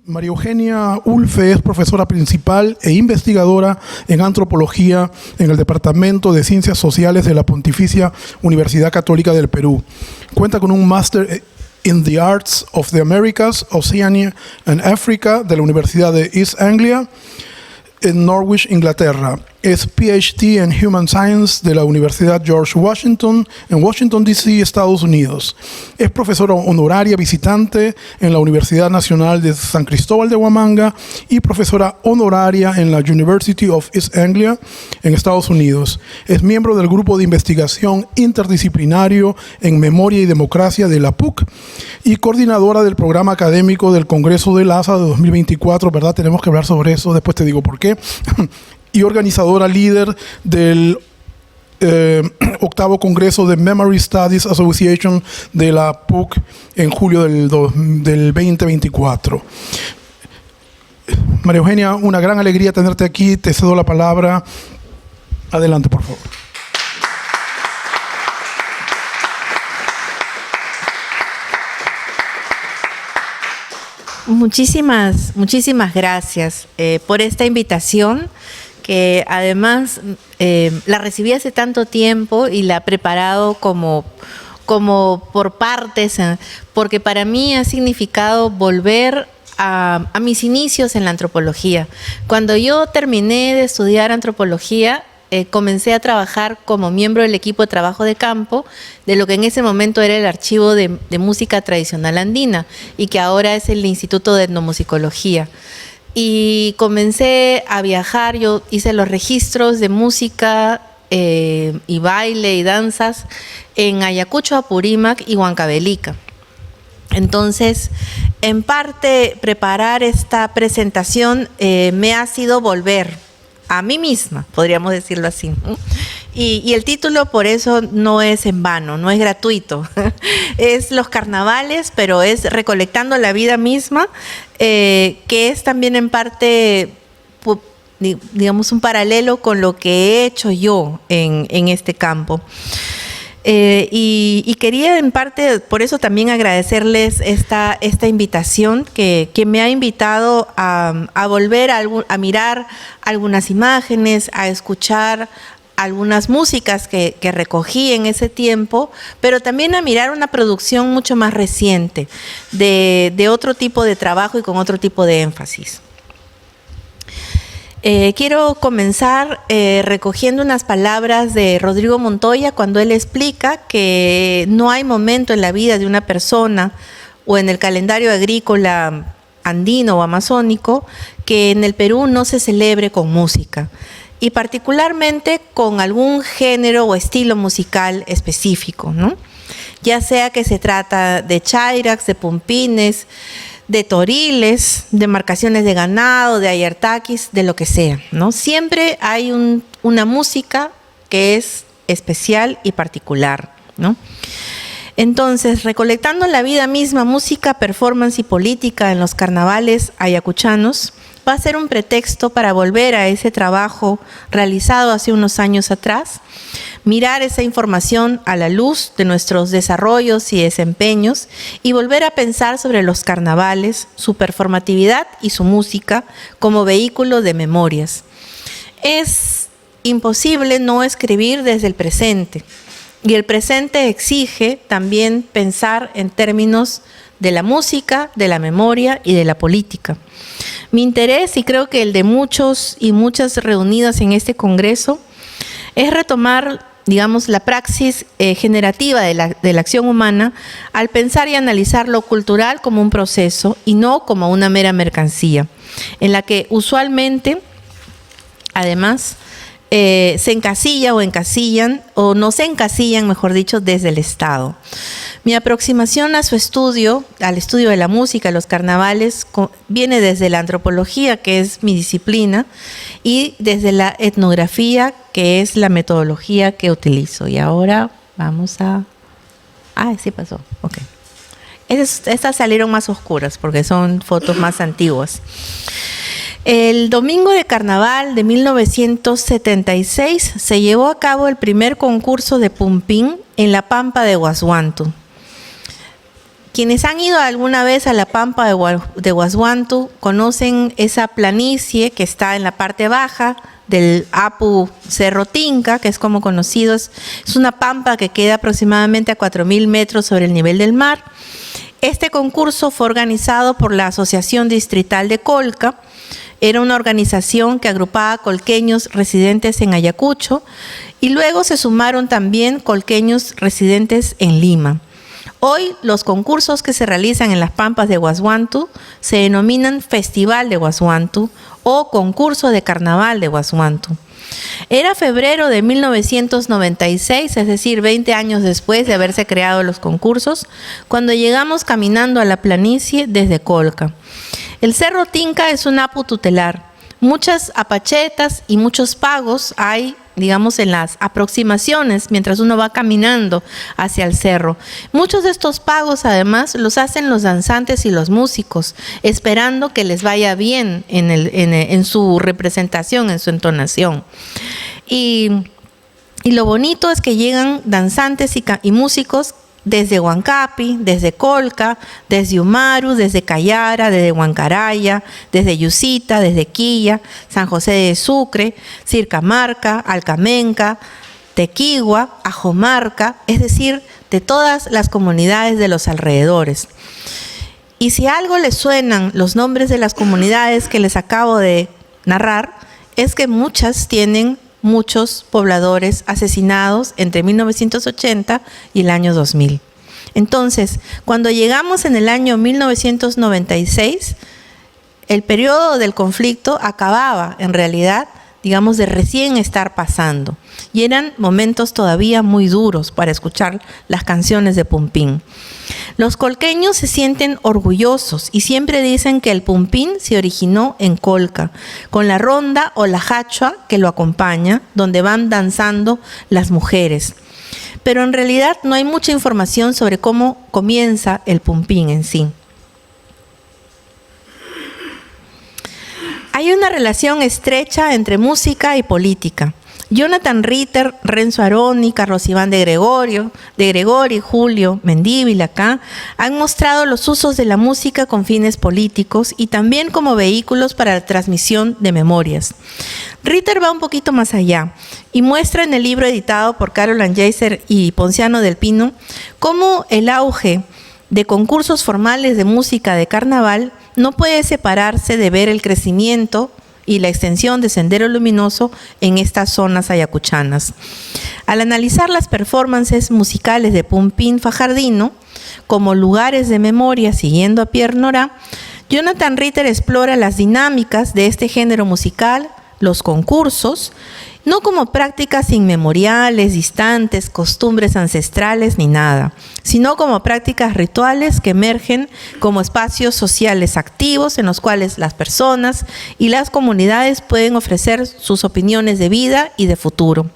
María Eugenia Ulfe es profesora principal e investigadora en antropología en el Departamento de Ciencias Sociales de la Pontificia Universidad Católica del Perú. Cuenta con un máster in the Arts of the Americas, Oceania and Africa de la Universidad de East Anglia en Norwich, Inglaterra. Es PhD en Human Science de la Universidad George Washington en Washington, D.C., Estados Unidos. Es profesora honoraria visitante en la Universidad Nacional de San Cristóbal de Huamanga y profesora honoraria en la University of East Anglia en Estados Unidos. Es miembro del grupo de investigación interdisciplinario en memoria y democracia de la PUC y coordinadora del programa académico del Congreso del ASA de 2024, ¿verdad? Tenemos que hablar sobre eso, después te digo por qué. Y organizadora líder del octavo Congreso de Memory Studies Association de la PUC en julio del 2024. María Eugenia, una gran alegría tenerte aquí. Te cedo la palabra. Adelante, por favor. Muchísimas gracias por esta invitación, que además la recibí hace tanto tiempo y la he preparado como por partes, porque para mí ha significado volver a mis inicios en la antropología. Cuando yo terminé de estudiar antropología, comencé a trabajar como miembro del equipo de trabajo de campo de lo que en ese momento era el Archivo de Música Tradicional Andina y que ahora es el Instituto de Etnomusicología. Y comencé a viajar, yo hice los registros de música y baile y danzas en Ayacucho, Apurímac y Huancavelica. Entonces, en parte, preparar esta presentación me ha sido volver a mí misma, podríamos decirlo así. Y el título por eso no es en vano, no es gratuito. Es Los Carnavales, pero es recolectando la vida misma, que es también en parte, digamos, un paralelo con lo que he hecho yo en este campo. Y quería en parte, por eso también agradecerles esta invitación que me ha invitado a volver a mirar algunas imágenes, a escuchar algunas músicas que recogí en ese tiempo, pero también a mirar una producción mucho más reciente, de otro tipo de trabajo y con otro tipo de énfasis. Quiero comenzar recogiendo unas palabras de Rodrigo Montoya cuando él explica que no hay momento en la vida de una persona o en el calendario agrícola andino o amazónico que en el Perú no se celebre con música, y particularmente con algún género o estilo musical específico, ¿no? Ya sea que se trata de chairax, de pumpines, de toriles, de marcaciones de ganado, de ayartaquis, de lo que sea, ¿no? Siempre hay una música que es especial y particular, ¿no? Entonces, recolectando la vida misma, música, performance y política en los carnavales ayacuchanos, va a ser un pretexto para volver a ese trabajo realizado hace unos años atrás, mirar esa información a la luz de nuestros desarrollos y desempeños y volver a pensar sobre los carnavales, su performatividad y su música como vehículo de memorias. Es imposible no escribir desde el presente, y el presente exige también pensar en términos de la música, de la memoria y de la política. Mi interés, y creo que el de muchos y muchas reunidas en este congreso, es retomar, digamos, la praxis generativa de la acción humana al pensar y analizar lo cultural como un proceso y no como una mera mercancía, en la que usualmente, además, se encasilla o encasillan, o no se encasillan, mejor dicho, desde el Estado. Mi aproximación a su estudio, al estudio de la música, los carnavales, viene desde la antropología, que es mi disciplina, y desde la etnografía, que es la metodología que utilizo. Y ahora vamos a... sí pasó, ok. Estas salieron más oscuras porque son fotos más antiguas. El domingo de carnaval de 1976 se llevó a cabo el primer concurso de pumpín en la Pampa de Huashuantu. Quienes han ido alguna vez a la Pampa de Huashuantu conocen esa planicie que está en la parte baja del Apu Cerro Tinca, que es como conocido, es una pampa que queda aproximadamente a 4.000 metros sobre el nivel del mar. Este concurso fue organizado por la Asociación Distrital de Colca. Era una organización que agrupaba colqueños residentes en Ayacucho y luego se sumaron también colqueños residentes en Lima. Hoy los concursos que se realizan en las Pampas de Huashuantu se denominan Festival de Huashuantu o Concurso de Carnaval de Huashuantu. Era febrero de 1996, es decir, 20 años después de haberse creado los concursos, cuando llegamos caminando a la planicie desde Colca. El Cerro Tinca es un apu tutelar. Muchas apachetas y muchos pagos hay, digamos, en las aproximaciones mientras uno va caminando hacia el cerro. Muchos de estos pagos, además, los hacen los danzantes y los músicos, esperando que les vaya bien en su representación, en su entonación. Y lo bonito es que llegan danzantes y músicos desde Huancapi, desde Colca, desde Umaru, desde Cayara, desde Huancaraya, desde Yusita, desde Quilla, San José de Sucre, Circamarca, Alcamenca, Tequigua, Ajomarca, es decir, de todas las comunidades de los alrededores. Y si algo les suenan los nombres de las comunidades que les acabo de narrar, es que muchas tienen muchos pobladores asesinados entre 1980 y el año 2000. Entonces, cuando llegamos en el año 1996, el periodo del conflicto acababa, en realidad, digamos, de recién estar pasando. Y eran momentos todavía muy duros para escuchar las canciones de Pumpín. Los colqueños se sienten orgullosos y siempre dicen que el Pumpín se originó en Colca, con la ronda o la hachua que lo acompaña, donde van danzando las mujeres. Pero en realidad no hay mucha información sobre cómo comienza el Pumpín en sí. Hay una relación estrecha entre música y política. Jonathan Ritter, Renzo Aroni, Carlos Iván de Gregori, Julio Mendívil acá, han mostrado los usos de la música con fines políticos y también como vehículos para la transmisión de memorias. Ritter va un poquito más allá y muestra en el libro editado por Carol Angeiser y Ponciano del Pino cómo el auge de concursos formales de música de carnaval no puede separarse de ver el crecimiento y la extensión de Sendero Luminoso en estas zonas ayacuchanas. Al analizar las performances musicales de Pumpín Fajardino como lugares de memoria siguiendo a Pierre Nora, Jonathan Ritter explora las dinámicas de este género musical, los concursos, no como prácticas inmemoriales, distantes, costumbres ancestrales ni nada, sino como prácticas rituales que emergen como espacios sociales activos en los cuales las personas y las comunidades pueden ofrecer sus opiniones de vida y de futuro.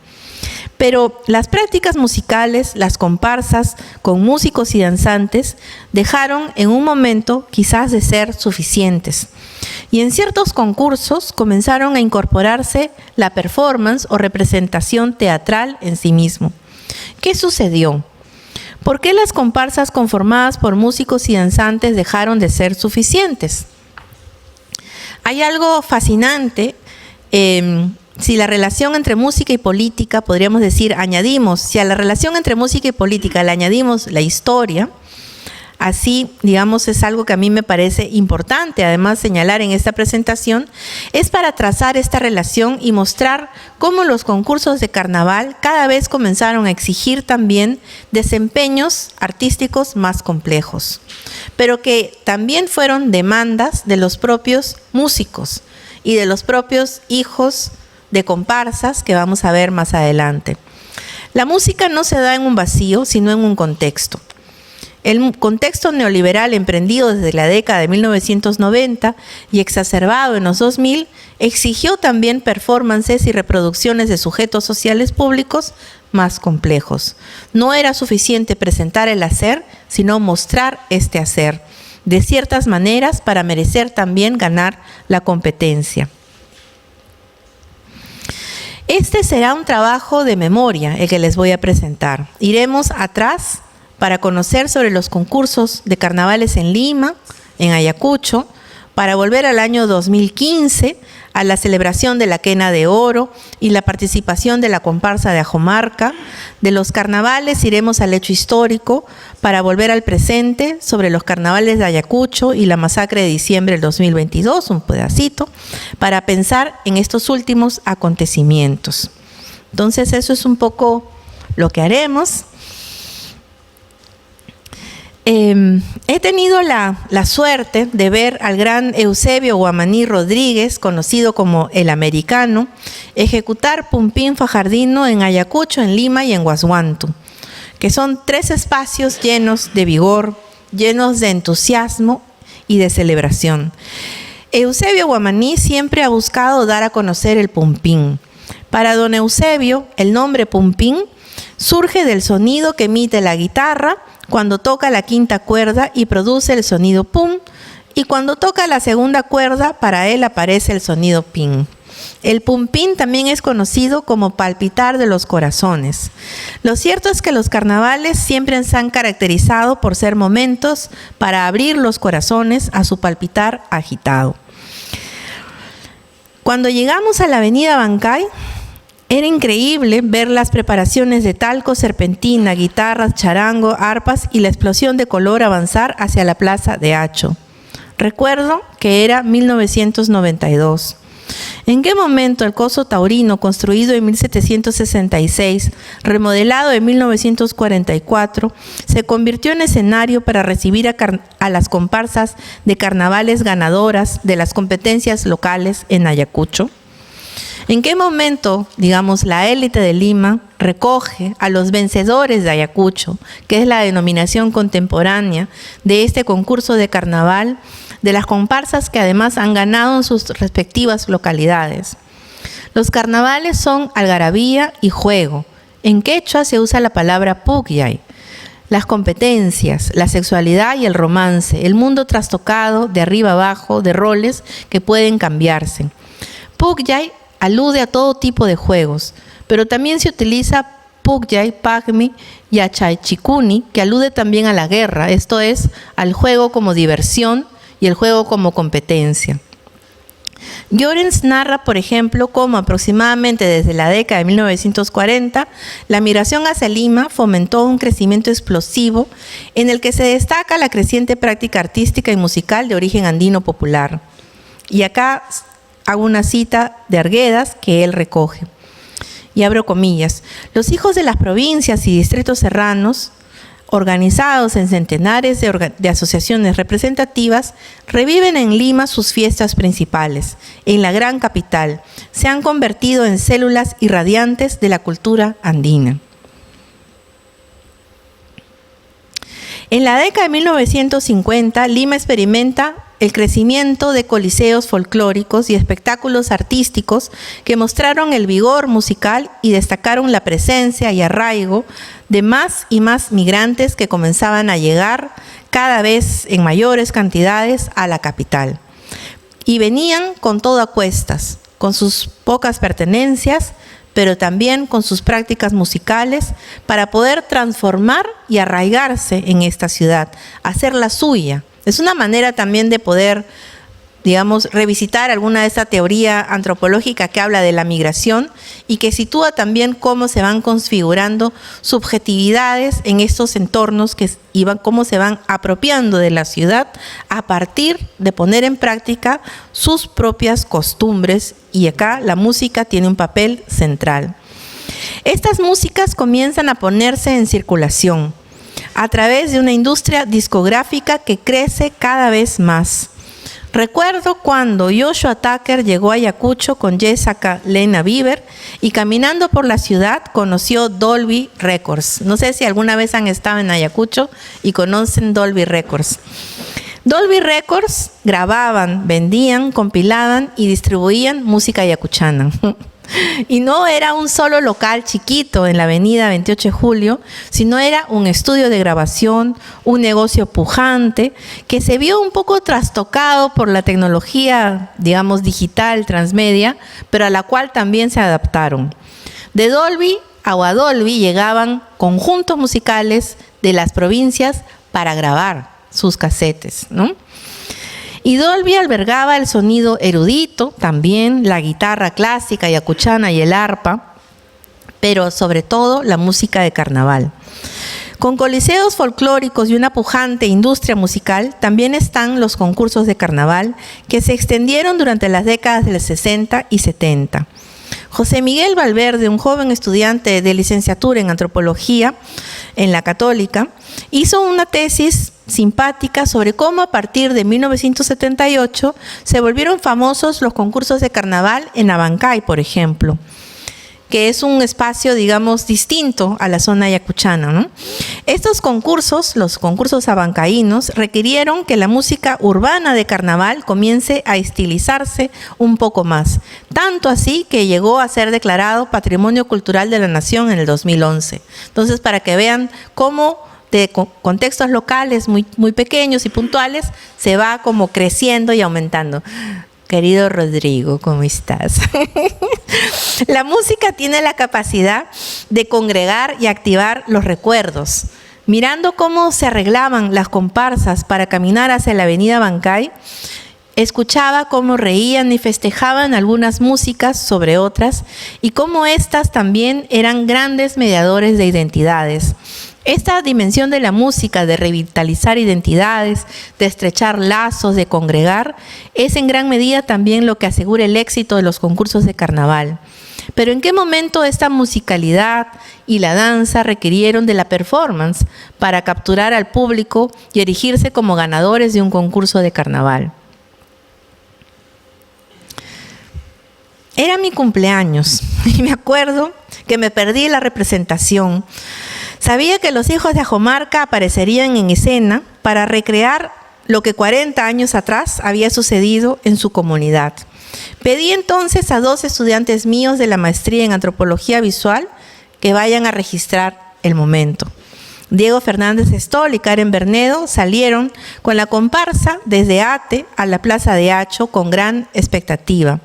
Pero las prácticas musicales, las comparsas con músicos y danzantes, dejaron en un momento quizás de ser suficientes. Y en ciertos concursos comenzaron a incorporarse la performance o representación teatral en sí mismo. ¿Qué sucedió? ¿Por qué las comparsas conformadas por músicos y danzantes dejaron de ser suficientes? Hay algo fascinante. Si la relación entre música y política, podríamos decir, si a la relación entre música y política le añadimos la historia, así, digamos, es algo que a mí me parece importante, además, señalar en esta presentación, es para trazar esta relación y mostrar cómo los concursos de carnaval cada vez comenzaron a exigir también desempeños artísticos más complejos, pero que también fueron demandas de los propios músicos y de los propios hijos de comparsas que vamos a ver más adelante. La música no se da en un vacío, sino en un contexto. El contexto neoliberal emprendido desde la década de 1990 y exacerbado en los 2000 exigió también performances y reproducciones de sujetos sociales públicos más complejos. No era suficiente presentar el hacer, sino mostrar este hacer, de ciertas maneras para merecer también ganar la competencia. Este será un trabajo de memoria el que les voy a presentar. Iremos atrás para conocer sobre los concursos de carnavales en Lima, en Ayacucho, para volver al año 2015, a la celebración de la Quena de Oro y la participación de la comparsa de Ajomarca. De los carnavales iremos al hecho histórico para volver al presente sobre los carnavales de Ayacucho y la masacre de diciembre del 2022, un pedacito, para pensar en estos últimos acontecimientos. Entonces eso es un poco lo que haremos. He tenido la suerte de ver al gran Eusebio Guamaní Rodríguez, conocido como el Americano, ejecutar Pumpín Fajardino en Ayacucho, en Lima y en Huashuantu, que son 3 espacios llenos de vigor, llenos de entusiasmo y de celebración. Eusebio Guamaní siempre ha buscado dar a conocer el pumpín. Para don Eusebio, el nombre pumpín surge del sonido que emite la guitarra cuando toca la 5ª cuerda y produce el sonido pum, y cuando toca la 2ª cuerda, para él aparece el sonido pin. El pumpín también es conocido como palpitar de los corazones. Lo cierto es que los carnavales siempre se han caracterizado por ser momentos para abrir los corazones a su palpitar agitado. Cuando llegamos a la avenida Bancay, era increíble ver las preparaciones de talco, serpentina, guitarras, charango, arpas y la explosión de color avanzar hacia la plaza de Hacho. Recuerdo que era 1992. ¿En qué momento el coso taurino, construido en 1766, remodelado en 1944, se convirtió en escenario para recibir a las comparsas de carnavales ganadoras de las competencias locales en Ayacucho? ¿En qué momento, digamos, la élite de Lima recoge a los vencedores de Ayacucho, que es la denominación contemporánea de este concurso de carnaval, de las comparsas que además han ganado en sus respectivas localidades? Los carnavales son algarabía y juego. En quechua se usa la palabra pukyay. Las competencias, la sexualidad y el romance, el mundo trastocado de arriba abajo, de roles que pueden cambiarse. Pukyay alude a todo tipo de juegos, pero también se utiliza pukyay, pagmi y achaychikuni, que alude también a la guerra, esto es, al juego como diversión y el juego como competencia. Llorens narra, por ejemplo, cómo aproximadamente desde la década de 1940, la migración hacia Lima fomentó un crecimiento explosivo en el que se destaca la creciente práctica artística y musical de origen andino popular. Y acá hago una cita de Arguedas que él recoge, y abro comillas: los hijos de las provincias y distritos serranos, organizados en centenares de asociaciones representativas, reviven en Lima sus fiestas principales. En la gran capital se han convertido en células irradiantes de la cultura andina. En la década de 1950, Lima experimenta el crecimiento de coliseos folclóricos y espectáculos artísticos que mostraron el vigor musical y destacaron la presencia y arraigo de más y más migrantes que comenzaban a llegar cada vez en mayores cantidades a la capital. Y venían con todo a cuestas, con sus pocas pertenencias, pero también con sus prácticas musicales para poder transformar y arraigarse en esta ciudad, hacerla suya. Es una manera también de poder, digamos, revisitar alguna de esta teoría antropológica que habla de la migración y que sitúa también cómo se van configurando subjetividades en estos entornos cómo se van apropiando de la ciudad a partir de poner en práctica sus propias costumbres, y acá la música tiene un papel central. Estas músicas comienzan a ponerse en circulación a través de una industria discográfica que crece cada vez más. Recuerdo cuando Joshua Tucker llegó a Ayacucho con Jessica Lena Bieber y caminando por la ciudad conoció Dolby Records. No sé si alguna vez han estado en Ayacucho y conocen Dolby Records. Dolby Records grababan, vendían, compilaban y distribuían música ayacuchana. Y no era un solo local chiquito en la avenida 28 de Julio, sino era un estudio de grabación, un negocio pujante, que se vio un poco trastocado por la tecnología, digamos, digital, transmedia, pero a la cual también se adaptaron. De Dolby a Dolby llegaban conjuntos musicales de las provincias para grabar sus casetes, ¿no? Y Dolby albergaba el sonido erudito, también la guitarra clásica ayacuchana y el arpa, pero sobre todo la música de carnaval. Con coliseos folclóricos y una pujante industria musical, también están los concursos de carnaval que se extendieron durante las décadas del 60 y 70. José Miguel Valverde, un joven estudiante de licenciatura en antropología en la Católica, hizo una tesis simpática sobre cómo a partir de 1978 se volvieron famosos los concursos de carnaval en Abancay, por ejemplo, que es un espacio, digamos, distinto a la zona ayacuchana, ¿no? Estos concursos, los concursos abancaínos, requirieron que la música urbana de carnaval comience a estilizarse un poco más, tanto así que llegó a ser declarado Patrimonio Cultural de la Nación en el 2011. Entonces, para que vean cómo de contextos locales muy pequeños y puntuales se va como creciendo y aumentando. Querido Rodrigo, ¿cómo estás? La música tiene la capacidad de congregar y activar los recuerdos. Mirando cómo se arreglaban las comparsas para caminar hacia la avenida Abancay, escuchaba cómo reían y festejaban algunas músicas sobre otras y cómo éstas también eran grandes mediadores de identidades. Esta dimensión de la música, de revitalizar identidades, de estrechar lazos, de congregar, es en gran medida también lo que asegura el éxito de los concursos de carnaval. Pero ¿en qué momento esta musicalidad y la danza requirieron de la performance para capturar al público y erigirse como ganadores de un concurso de carnaval? Era mi cumpleaños y me acuerdo que me perdí la representación. Sabía que los hijos de Ajomarca aparecerían en escena para recrear lo que 40 años atrás había sucedido en su comunidad. Pedí entonces a 2 estudiantes míos de la maestría en antropología visual que vayan a registrar el momento. Diego Fernández Stoll y Karen Bernedo salieron con la comparsa desde Ate a la Plaza de Hacho con gran expectativa.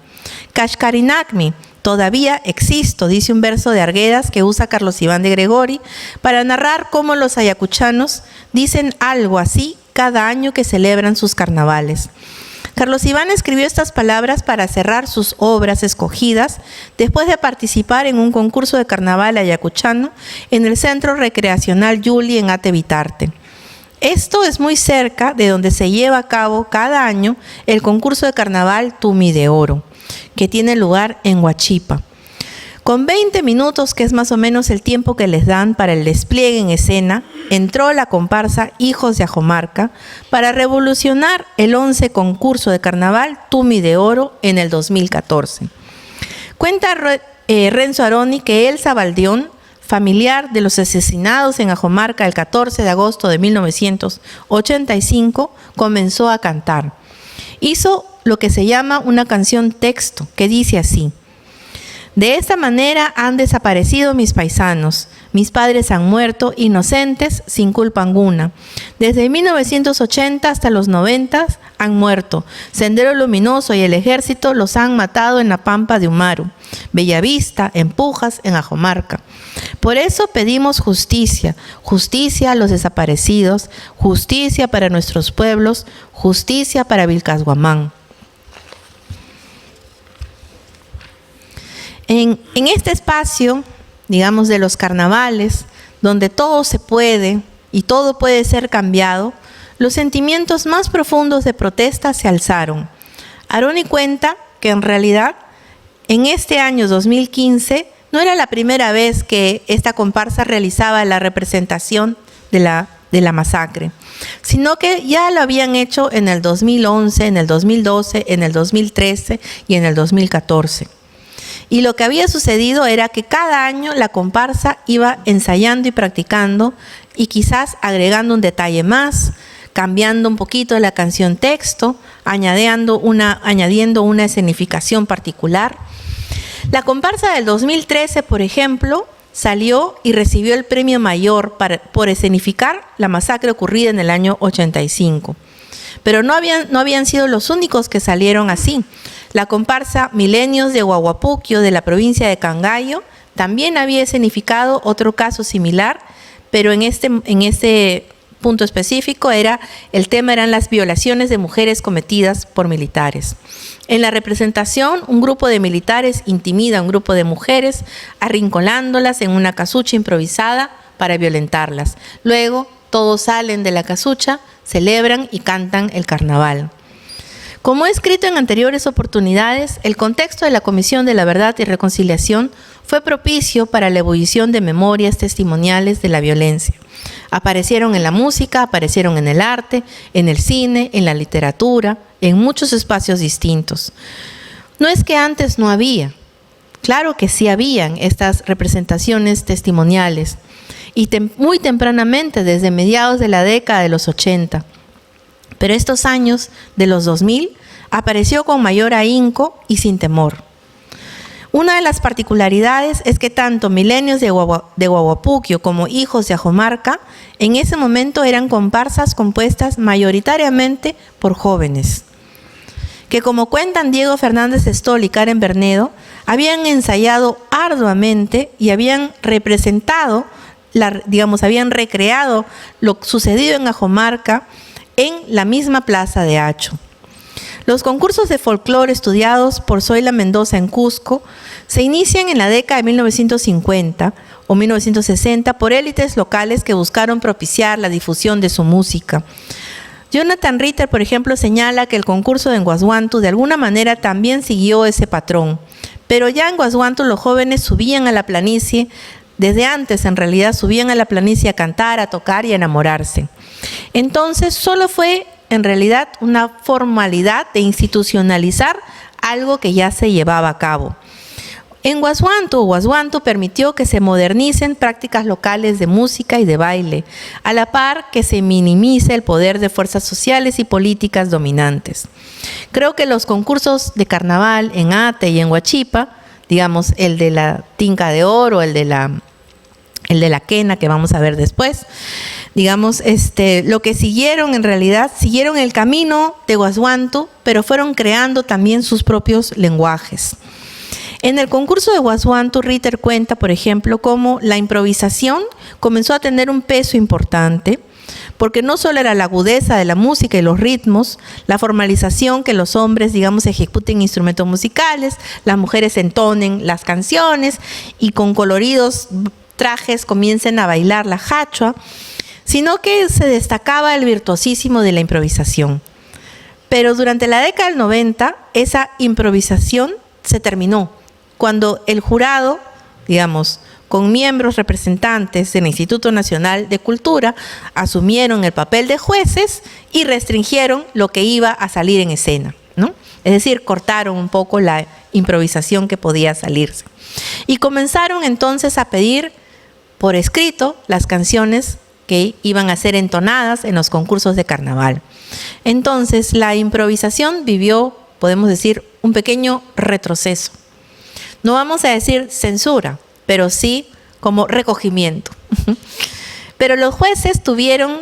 Kashkarinakmi, todavía existo, dice un verso de Arguedas que usa Carlos Iván de Gregori para narrar cómo los ayacuchanos dicen algo así cada año que celebran sus carnavales. Carlos Iván escribió estas palabras para cerrar sus obras escogidas después de participar en un concurso de carnaval ayacuchano en el Centro Recreacional Yuli en Ate Bitarte. Esto es muy cerca de donde se lleva a cabo cada año el concurso de carnaval Tumi de Oro, que tiene lugar en Huachipa. Con 20 minutos, que es más o menos el tiempo que les dan para el despliegue en escena, entró la comparsa Hijos de Ajomarca para revolucionar el 11 concurso de carnaval Tumi de Oro en el 2014. Cuenta Renzo Aroni que Elsa Baldión, familiar de los asesinados en Ajomarca el 14 de agosto de 1985, comenzó a cantar. Hizo lo que se llama una canción texto, que dice así: de esta manera han desaparecido mis paisanos, mis padres han muerto inocentes sin culpa alguna. Desde 1980 hasta los 90 han muerto. Sendero Luminoso y el Ejército los han matado en la pampa de Umaru, Bellavista, en Pujas, en Ajomarca. Por eso pedimos justicia, justicia a los desaparecidos, justicia para nuestros pueblos, justicia para Vilcashuamán. En este espacio, digamos, de los carnavales, donde todo se puede y todo puede ser cambiado, los sentimientos más profundos de protesta se alzaron. Aroni cuenta que en realidad, en este año 2015, no era la primera vez que esta comparsa realizaba la representación de la masacre, sino que ya lo habían hecho en el 2011, en el 2012, en el 2013 y en el 2014. Y lo que había sucedido era que cada año la comparsa iba ensayando y practicando y quizás agregando un detalle más, cambiando un poquito la canción texto, añadiendo una escenificación particular. La comparsa del 2013, por ejemplo, salió y recibió el premio mayor por escenificar la masacre ocurrida en el año 85. Pero no habían sido los únicos que salieron así. La comparsa Milenios de Huahuapuquio, de la provincia de Cangallo, también había escenificado otro caso similar, pero en este punto específico el tema eran las violaciones de mujeres cometidas por militares. En la representación, un grupo de militares intimida a un grupo de mujeres, arrinconándolas en una casucha improvisada para violentarlas. Luego, todos salen de la casucha, celebran y cantan el carnaval. Como he escrito en anteriores oportunidades, el contexto de la Comisión de la Verdad y Reconciliación fue propicio para la ebullición de memorias testimoniales de la violencia. Aparecieron en la música, aparecieron en el arte, en el cine, en la literatura, en muchos espacios distintos. No es que antes no había, claro que sí habían estas representaciones testimoniales, y muy tempranamente, desde mediados de la década de los 80. Pero estos años de los 2000 apareció con mayor ahínco y sin temor. Una de las particularidades es que tanto milenios de Huahuapuquio como hijos de Ajomarca en ese momento eran comparsas compuestas mayoritariamente por jóvenes, que, como cuentan Diego Fernández Stoll y Karen Bernedo, habían ensayado arduamente y habían representado, habían recreado lo sucedido en Ajomarca en la misma plaza de Acho. Los concursos de folclore estudiados por Zoila Mendoza en Cusco se inician en la década de 1950 o 1960 por élites locales que buscaron propiciar la difusión de su música. Jonathan Ritter, por ejemplo, señala que el concurso de Nguasguantu de alguna manera también siguió ese patrón, pero ya en Nguasguantu los jóvenes subían a la planicie, desde antes en realidad subían a la planicie a cantar, a tocar y a enamorarse. Entonces solo fue en realidad una formalidad de institucionalizar algo que ya se llevaba a cabo. En Nguasguantu permitió que se modernicen prácticas locales de música y de baile, a la par que se minimice el poder de fuerzas sociales y políticas dominantes. Creo que los concursos de carnaval en Ate y en Huachipa, digamos el de la Tinca de Oro, el de la Quena, que vamos a ver después, digamos, lo que siguieron en realidad, siguieron el camino de Nguasguantu, pero fueron creando también sus propios lenguajes. En el concurso de Nguasguantu, Ritter cuenta, por ejemplo, cómo la improvisación comenzó a tener un peso importante, porque no solo era la agudeza de la música y los ritmos, la formalización que los hombres, digamos, ejecuten instrumentos musicales, las mujeres entonen las canciones y con coloridos trajes comiencen a bailar la hachua, sino que se destacaba el virtuosísimo de la improvisación. Pero durante la década del 90, esa improvisación se terminó, cuando el jurado, digamos, con miembros representantes del Instituto Nacional de Cultura, asumieron el papel de jueces y restringieron lo que iba a salir en escena, ¿no? Es decir, cortaron un poco la improvisación que podía salirse. Y comenzaron entonces a pedir por escrito las canciones que iban a ser entonadas en los concursos de carnaval. Entonces, la improvisación vivió, podemos decir, un pequeño retroceso. No vamos a decir censura, pero sí como recogimiento. Pero los jueces tuvieron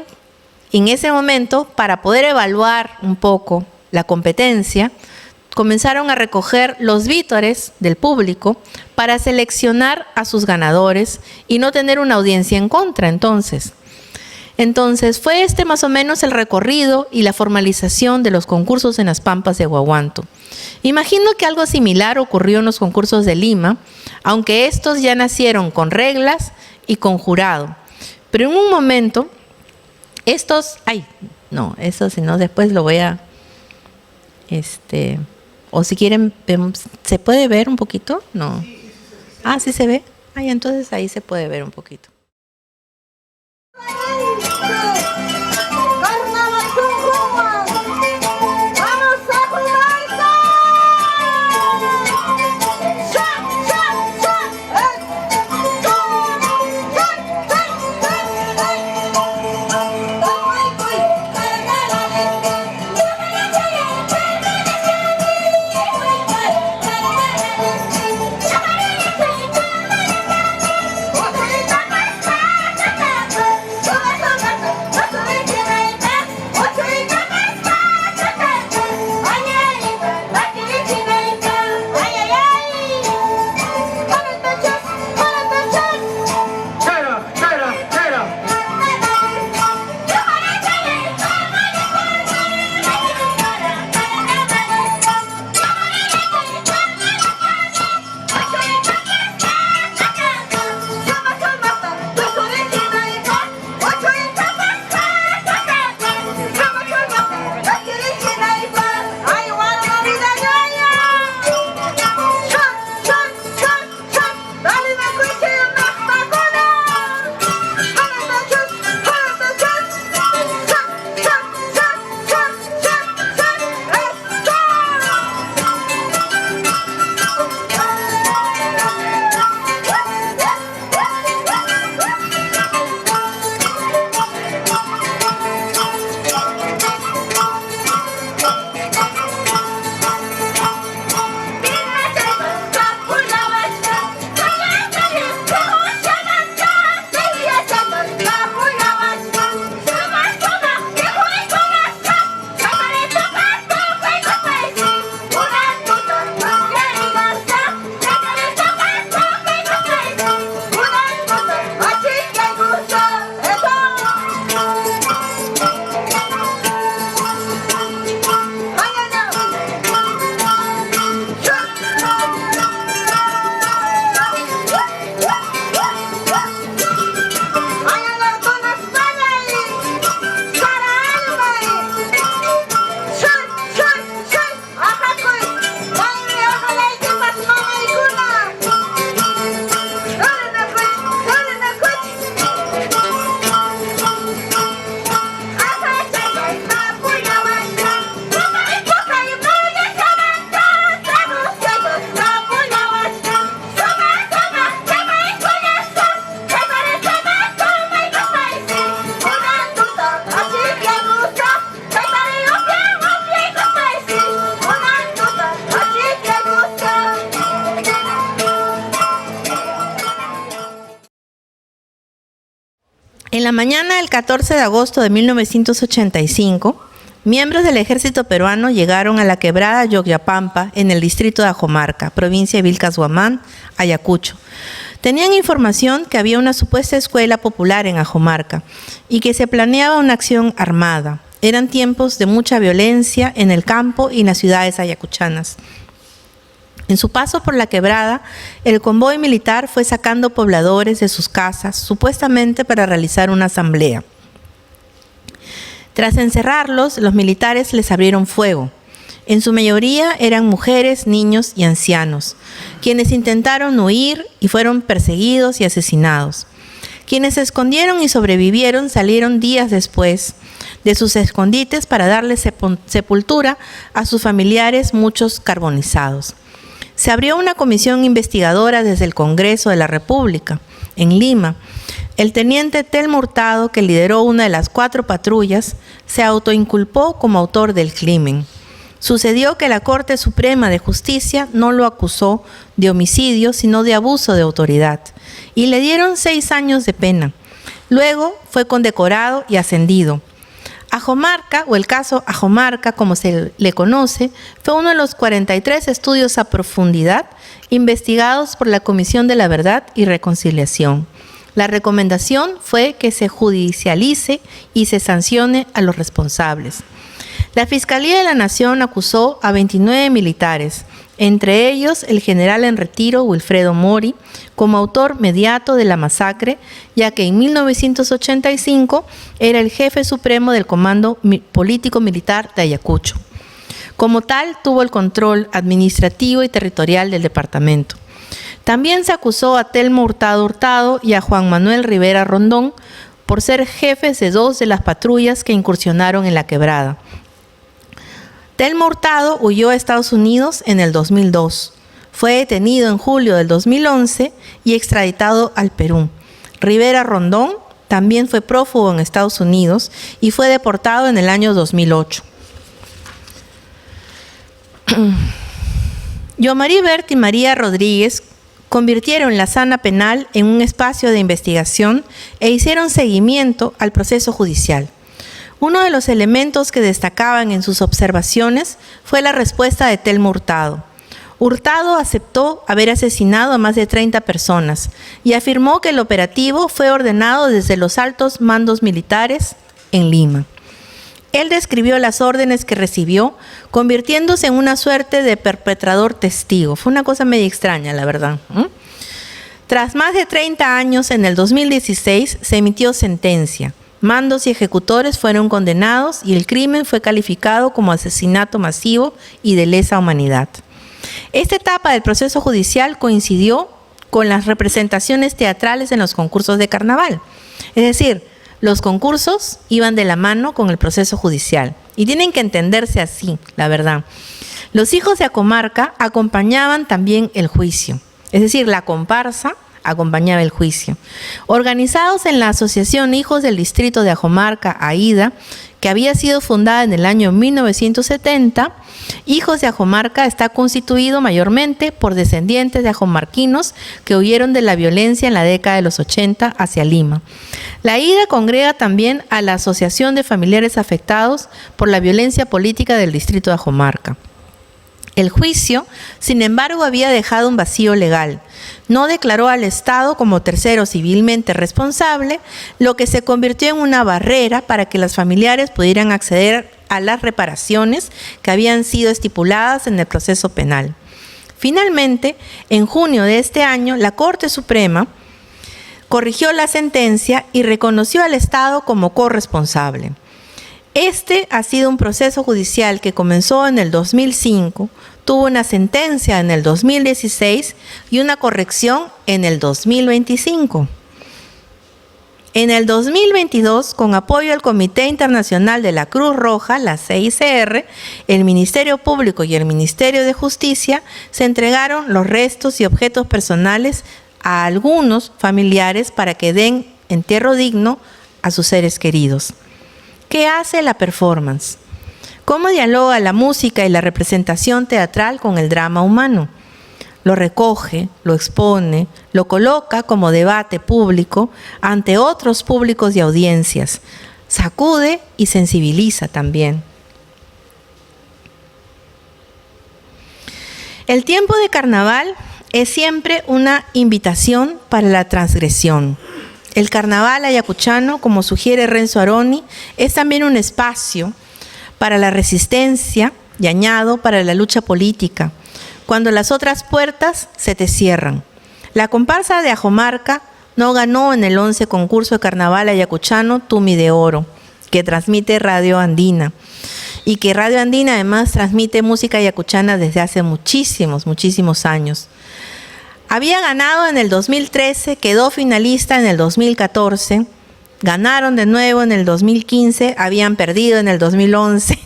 en ese momento, para poder evaluar un poco la competencia, comenzaron a recoger los vítores del público para seleccionar a sus ganadores y no tener una audiencia en contra. Entonces fue más o menos el recorrido y la formalización de los concursos en las Pampas de Huahuantu. Imagino que algo similar ocurrió en los concursos de Lima, aunque estos ya nacieron con reglas y con jurado. Pero en un momento, eso si no, después lo voy a, o si quieren, ¿se puede ver un poquito? No. Ah, ¿sí se ve? Entonces ahí se puede ver un poquito. En la mañana del 14 de agosto de 1985, miembros del ejército peruano llegaron a la quebrada Yogyapampa en el distrito de Ajomarca, provincia de Vilcashuamán, Ayacucho. Tenían información que había una supuesta escuela popular en Ajomarca y que se planeaba una acción armada. Eran tiempos de mucha violencia en el campo y en las ciudades ayacuchanas. En su paso por la quebrada, el convoy militar fue sacando pobladores de sus casas, supuestamente para realizar una asamblea. Tras encerrarlos, los militares les abrieron fuego. En su mayoría eran mujeres, niños y ancianos, quienes intentaron huir y fueron perseguidos y asesinados. Quienes se escondieron y sobrevivieron salieron días después de sus escondites para darle sepultura a sus familiares, muchos carbonizados. Se abrió una comisión investigadora desde el Congreso de la República, en Lima. El teniente Telmo Hurtado, que lideró una de las 4 patrullas, se autoinculpó como autor del crimen. Sucedió que la Corte Suprema de Justicia no lo acusó de homicidio, sino de abuso de autoridad, y le dieron 6 años de pena. Luego fue condecorado y ascendido. Ajomarca, o el caso Ajomarca, como se le conoce, fue uno de los 43 estudios a profundidad investigados por la Comisión de la Verdad y Reconciliación. La recomendación fue que se judicialice y se sancione a los responsables. La Fiscalía de la Nación acusó a 29 militares, entre ellos el general en retiro Wilfredo Mori, como autor mediato de la masacre, ya que en 1985 era el jefe supremo del Comando Político Militar de Ayacucho. Como tal, tuvo el control administrativo y territorial del departamento. También se acusó a Telmo Hurtado y a Juan Manuel Rivera Rondón por ser jefes de 2 de las patrullas que incursionaron en la quebrada. Telmo Hurtado huyó a Estados Unidos en el 2002. Fue detenido en julio del 2011 y extraditado al Perú. Rivera Rondón también fue prófugo en Estados Unidos y fue deportado en el año 2008. Yomarí Bert y María Rodríguez convirtieron la Sala Penal en un espacio de investigación e hicieron seguimiento al proceso judicial. Uno de los elementos que destacaban en sus observaciones fue la respuesta de Telmo Hurtado. Hurtado aceptó haber asesinado a más de 30 personas y afirmó que el operativo fue ordenado desde los altos mandos militares en Lima. Él describió las órdenes que recibió, convirtiéndose en una suerte de perpetrador testigo. Fue una cosa medio extraña, la verdad. Tras más de 30 años, en el 2016, se emitió sentencia. Mandos y ejecutores fueron condenados y el crimen fue calificado como asesinato masivo y de lesa humanidad. Esta etapa del proceso judicial coincidió con las representaciones teatrales en los concursos de carnaval. Es decir, los concursos iban de la mano con el proceso judicial y tienen que entenderse así, la verdad. Los hijos de Ajomarca acompañaban también el juicio, es decir, la comparsa acompañaba el juicio. Organizados en la Asociación Hijos del Distrito de Ajomarca, AIDA, que había sido fundada en el año 1970, Hijos de Ajomarca está constituido mayormente por descendientes de ajomarquinos que huyeron de la violencia en la década de los 80 hacia Lima. La AIDA congrega también a la Asociación de Familiares Afectados por la Violencia Política del Distrito de Ajomarca. El juicio, sin embargo, había dejado un vacío legal. No declaró al Estado como tercero civilmente responsable, lo que se convirtió en una barrera para que los familiares pudieran acceder a las reparaciones que habían sido estipuladas en el proceso penal. Finalmente, en junio de este año, la Corte Suprema corrigió la sentencia y reconoció al Estado como corresponsable. Este ha sido un proceso judicial que comenzó en el 2005, tuvo una sentencia en el 2016 y una corrección en el 2025. En el 2022, con apoyo del Comité Internacional de la Cruz Roja, la CICR, el Ministerio Público y el Ministerio de Justicia se entregaron los restos y objetos personales a algunos familiares para que den entierro digno a sus seres queridos. ¿Qué hace la performance? ¿Cómo dialoga la música y la representación teatral con el drama humano? lo recoge, lo expone, lo coloca como debate público ante otros públicos y audiencias, sacude y sensibiliza también. El tiempo de carnaval es siempre una invitación para la transgresión. El carnaval ayacuchano, como sugiere Renzo Aroni, es también un espacio para la resistencia y, añado, para la lucha política, cuando las otras puertas se te cierran. La comparsa de Ajomarca no ganó en el 11 concurso de carnaval ayacuchano Tumi de Oro, que transmite Radio Andina, y que Radio Andina además transmite música ayacuchana desde hace muchísimos años. Había ganado en el 2013, quedó finalista en el 2014, ganaron de nuevo en el 2015, habían perdido en el 2011.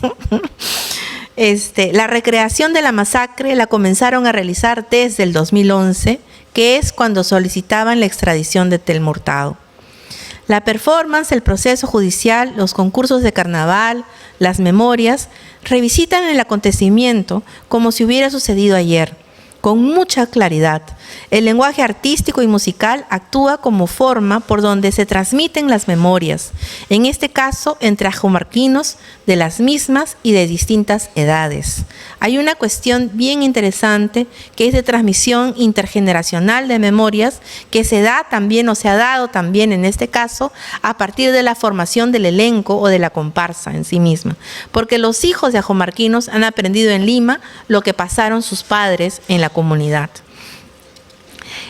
La recreación de la masacre la comenzaron a realizar desde el 2011, que es cuando solicitaban la extradición de Telmo Hurtado. La performance, el proceso judicial, los concursos de carnaval, las memorias, revisitan el acontecimiento como si hubiera sucedido ayer, con mucha claridad. El lenguaje artístico y musical actúa como forma por donde se transmiten las memorias, en este caso entre ajomarquinos de las mismas y de distintas edades. Hay una cuestión bien interesante que es de transmisión intergeneracional de memorias que se da también o se ha dado también en este caso a partir de la formación del elenco o de la comparsa en sí misma, porque los hijos de ajomarquinos han aprendido en Lima lo que pasaron sus padres en la comunidad.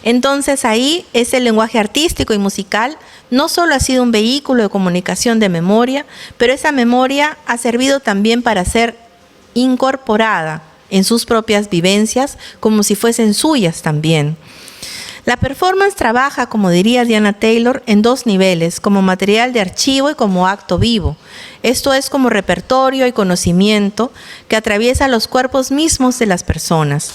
Entonces ahí ese lenguaje artístico y musical no solo ha sido un vehículo de comunicación de memoria, pero esa memoria ha servido también para ser incorporada en sus propias vivencias como si fuesen suyas también. La performance trabaja, como diría Diana Taylor, en dos niveles, como material de archivo y como acto vivo. Esto es como repertorio y conocimiento que atraviesa los cuerpos mismos de las personas.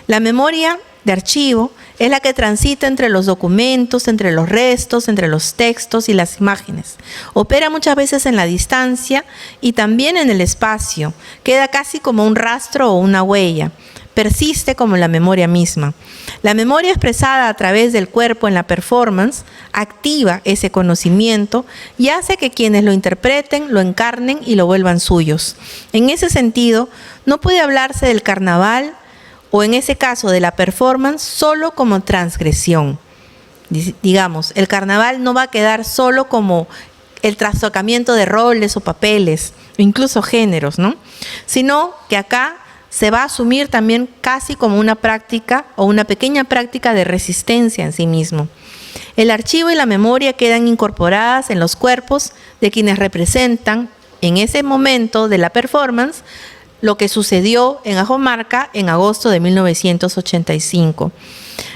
La memoria de archivo es la que transita entre los documentos, entre los restos, entre los textos y las imágenes. Opera muchas veces en la distancia y también en el espacio. Queda casi como un rastro o una huella. Persiste como la memoria misma. La memoria expresada a través del cuerpo en la performance activa ese conocimiento y hace que quienes lo interpreten, lo encarnen y lo vuelvan suyos. En ese sentido, no puede hablarse del carnaval o en ese caso de la performance solo como transgresión. Digamos, el carnaval no va a quedar solo como el trastocamiento de roles o papeles, incluso géneros, ¿no? Sino que acá se va a asumir también casi como una práctica o una pequeña práctica de resistencia en sí mismo. El archivo y la memoria quedan incorporadas en los cuerpos de quienes representan en ese momento de la performance lo que sucedió en Ajomarca en agosto de 1985.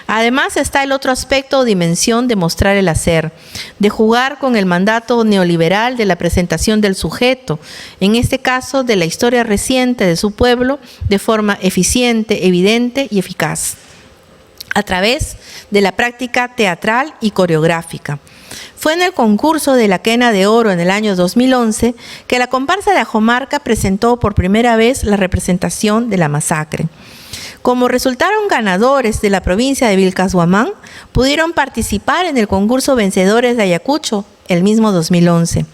Además está el otro aspecto o dimensión de mostrar el hacer, de jugar con el mandato neoliberal de la presentación del sujeto, en este caso de la historia reciente de su pueblo, de forma eficiente, evidente y eficaz, a través de la práctica teatral y coreográfica. Fue en el concurso de la Quena de Oro en el año 2011 que la comparsa de Ajomarca presentó por primera vez la representación de la masacre. Como resultaron ganadores de la provincia de Vilcashuamán, pudieron participar en el concurso Vencedores de Ayacucho el mismo 2011.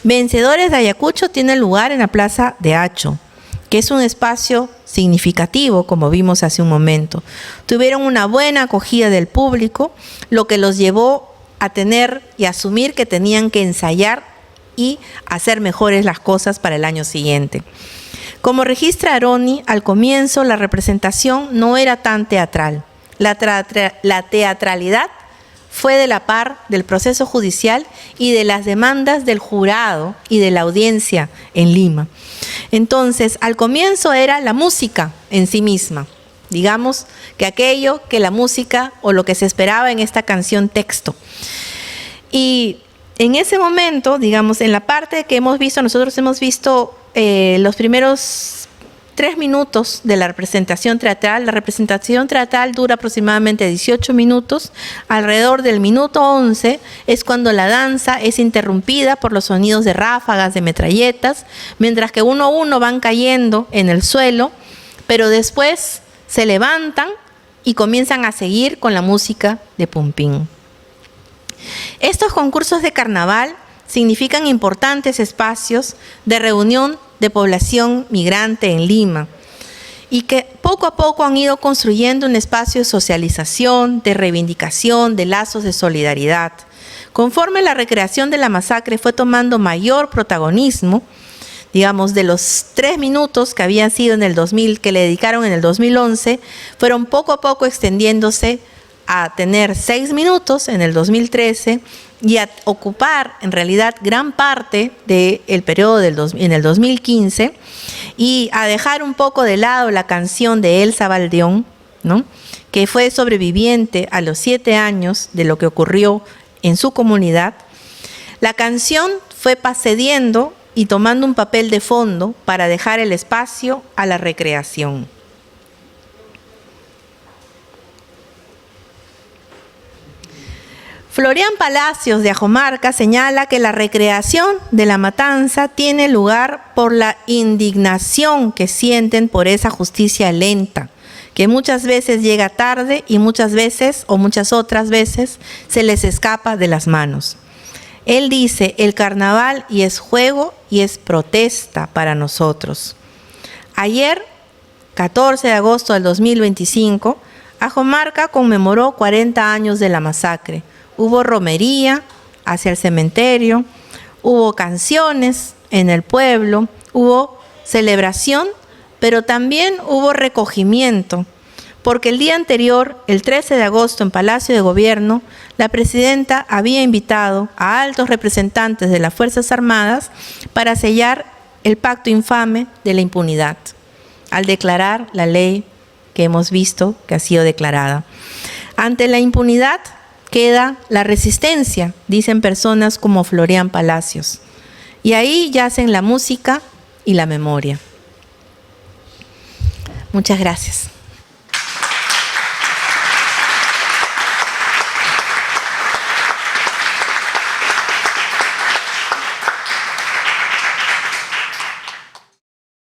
Vencedores de Ayacucho tiene lugar en la Plaza de Hacho, que es un espacio significativo, como vimos hace un momento. Tuvieron una buena acogida del público, lo que los llevó a tener y asumir que tenían que ensayar y hacer mejores las cosas para el año siguiente. Como registra Aroni, al comienzo la representación no era tan teatral. La teatralidad fue de la par del proceso judicial y de las demandas del jurado y de la audiencia en Lima. Entonces, al comienzo era la música en sí misma. Digamos que aquello que la música o lo que se esperaba en esta canción texto. Y en ese momento, digamos, en la parte que hemos visto, nosotros hemos visto los primeros 3 minutos de la representación teatral. La representación teatral dura aproximadamente 18 minutos. Alrededor del minuto 11 es cuando la danza es interrumpida por los sonidos de ráfagas, de metralletas, mientras que uno a uno van cayendo en el suelo, pero después se levantan y comienzan a seguir con la música de Pumpín. Estos concursos de carnaval significan importantes espacios de reunión de población migrante en Lima y que poco a poco han ido construyendo un espacio de socialización, de reivindicación, de lazos de solidaridad. Conforme la recreación de la masacre fue tomando mayor protagonismo, digamos, de los 3 minutos que habían sido en el 2000, que le dedicaron en el 2011, fueron poco a poco extendiéndose a tener 6 minutos en el 2013 y a ocupar en realidad gran parte del periodo en el 2015 y a dejar un poco de lado la canción de Elsa Baldeón, ¿no?, que fue sobreviviente a los 7 años de lo que ocurrió en su comunidad. La canción fue cediendo y tomando un papel de fondo para dejar el espacio a la recreación. Florian Palacios de Ajomarca señala que la recreación de la matanza tiene lugar por la indignación que sienten por esa justicia lenta, que muchas veces llega tarde y muchas veces o muchas otras veces se les escapa de las manos. Él dice, el carnaval y es juego y es protesta para nosotros. Ayer, 14 de agosto del 2025, Ajomarca conmemoró 40 años de la masacre. Hubo romería hacia el cementerio, hubo canciones en el pueblo, hubo celebración, pero también hubo recogimiento, porque el día anterior, el 13 de agosto, en Palacio de Gobierno, la presidenta había invitado a altos representantes de las Fuerzas Armadas para sellar el pacto infame de la impunidad, al declarar la ley que hemos visto que ha sido declarada. Ante la impunidad queda la resistencia, dicen personas como Florian Palacios, y ahí yacen la música y la memoria. Muchas gracias.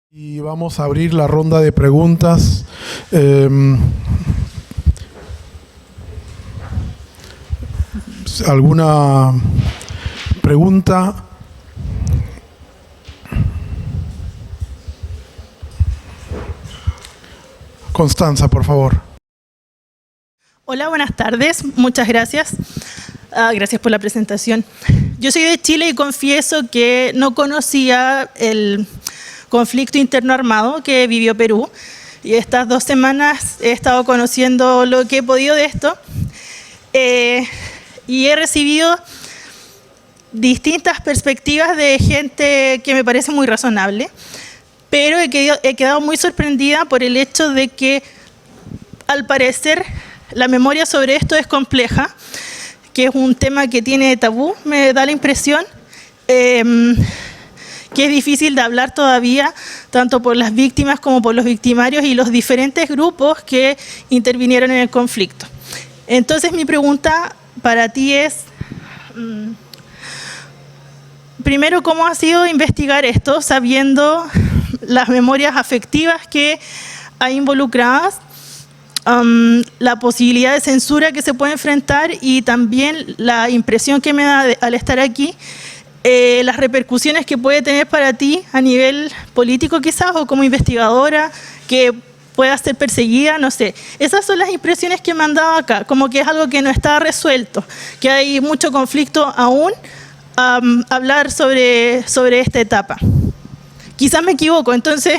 Y vamos a abrir la ronda de preguntas. ¿Alguna pregunta? Constanza, por favor. Hola, buenas tardes. Muchas gracias. Gracias por la presentación. Yo soy de Chile y confieso que no conocía el conflicto interno armado que vivió Perú. Y estas 2 semanas he estado conociendo lo que he podido de esto. Y he recibido distintas perspectivas de gente que me parece muy razonable, pero he quedado muy sorprendida por el hecho de que, al parecer, la memoria sobre esto es compleja, que es un tema que tiene tabú, me da la impresión, que es difícil de hablar todavía, tanto por las víctimas como por los victimarios y los diferentes grupos que intervinieron en el conflicto. Entonces, mi pregunta para ti es, primero, ¿cómo ha sido investigar esto sabiendo las memorias afectivas que hay involucradas, la posibilidad de censura que se puede enfrentar y también la impresión que me da al estar aquí, las repercusiones que puede tener para ti a nivel político quizás o como investigadora, que pueda ser perseguida, no sé. Esas son las impresiones que me han dado acá, como que es algo que no está resuelto, que hay mucho conflicto aún, hablar sobre esta etapa. Quizás me equivoco, entonces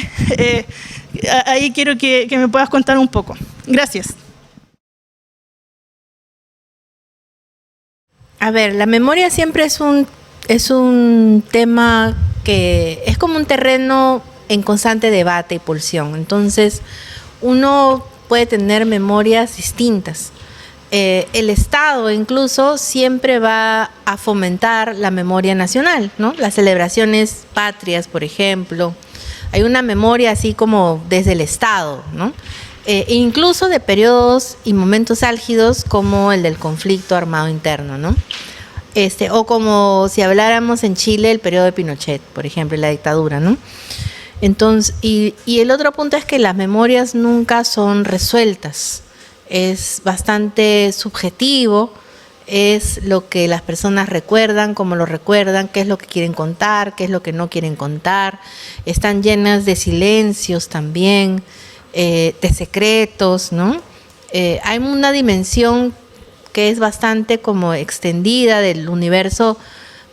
ahí quiero que me puedas contar un poco. Gracias. A ver, la memoria siempre es un tema que es como un terreno en constante debate y pulsión. Entonces, uno puede tener memorias distintas. El Estado incluso siempre va a fomentar la memoria nacional, ¿no? Las celebraciones patrias, por ejemplo. Hay una memoria así como desde el Estado, ¿no? Incluso de periodos y momentos álgidos como el del conflicto armado interno, ¿no? O como si habláramos en Chile el periodo de Pinochet, por ejemplo, y la dictadura, ¿no? Entonces, y el otro punto es que las memorias nunca son resueltas. es bastante subjetivo, es lo que las personas recuerdan, cómo lo recuerdan, qué es lo que quieren contar, qué es lo que no quieren contar. Están llenas de silencios también, de secretos, ¿no? Hay una dimensión que es bastante como extendida del universo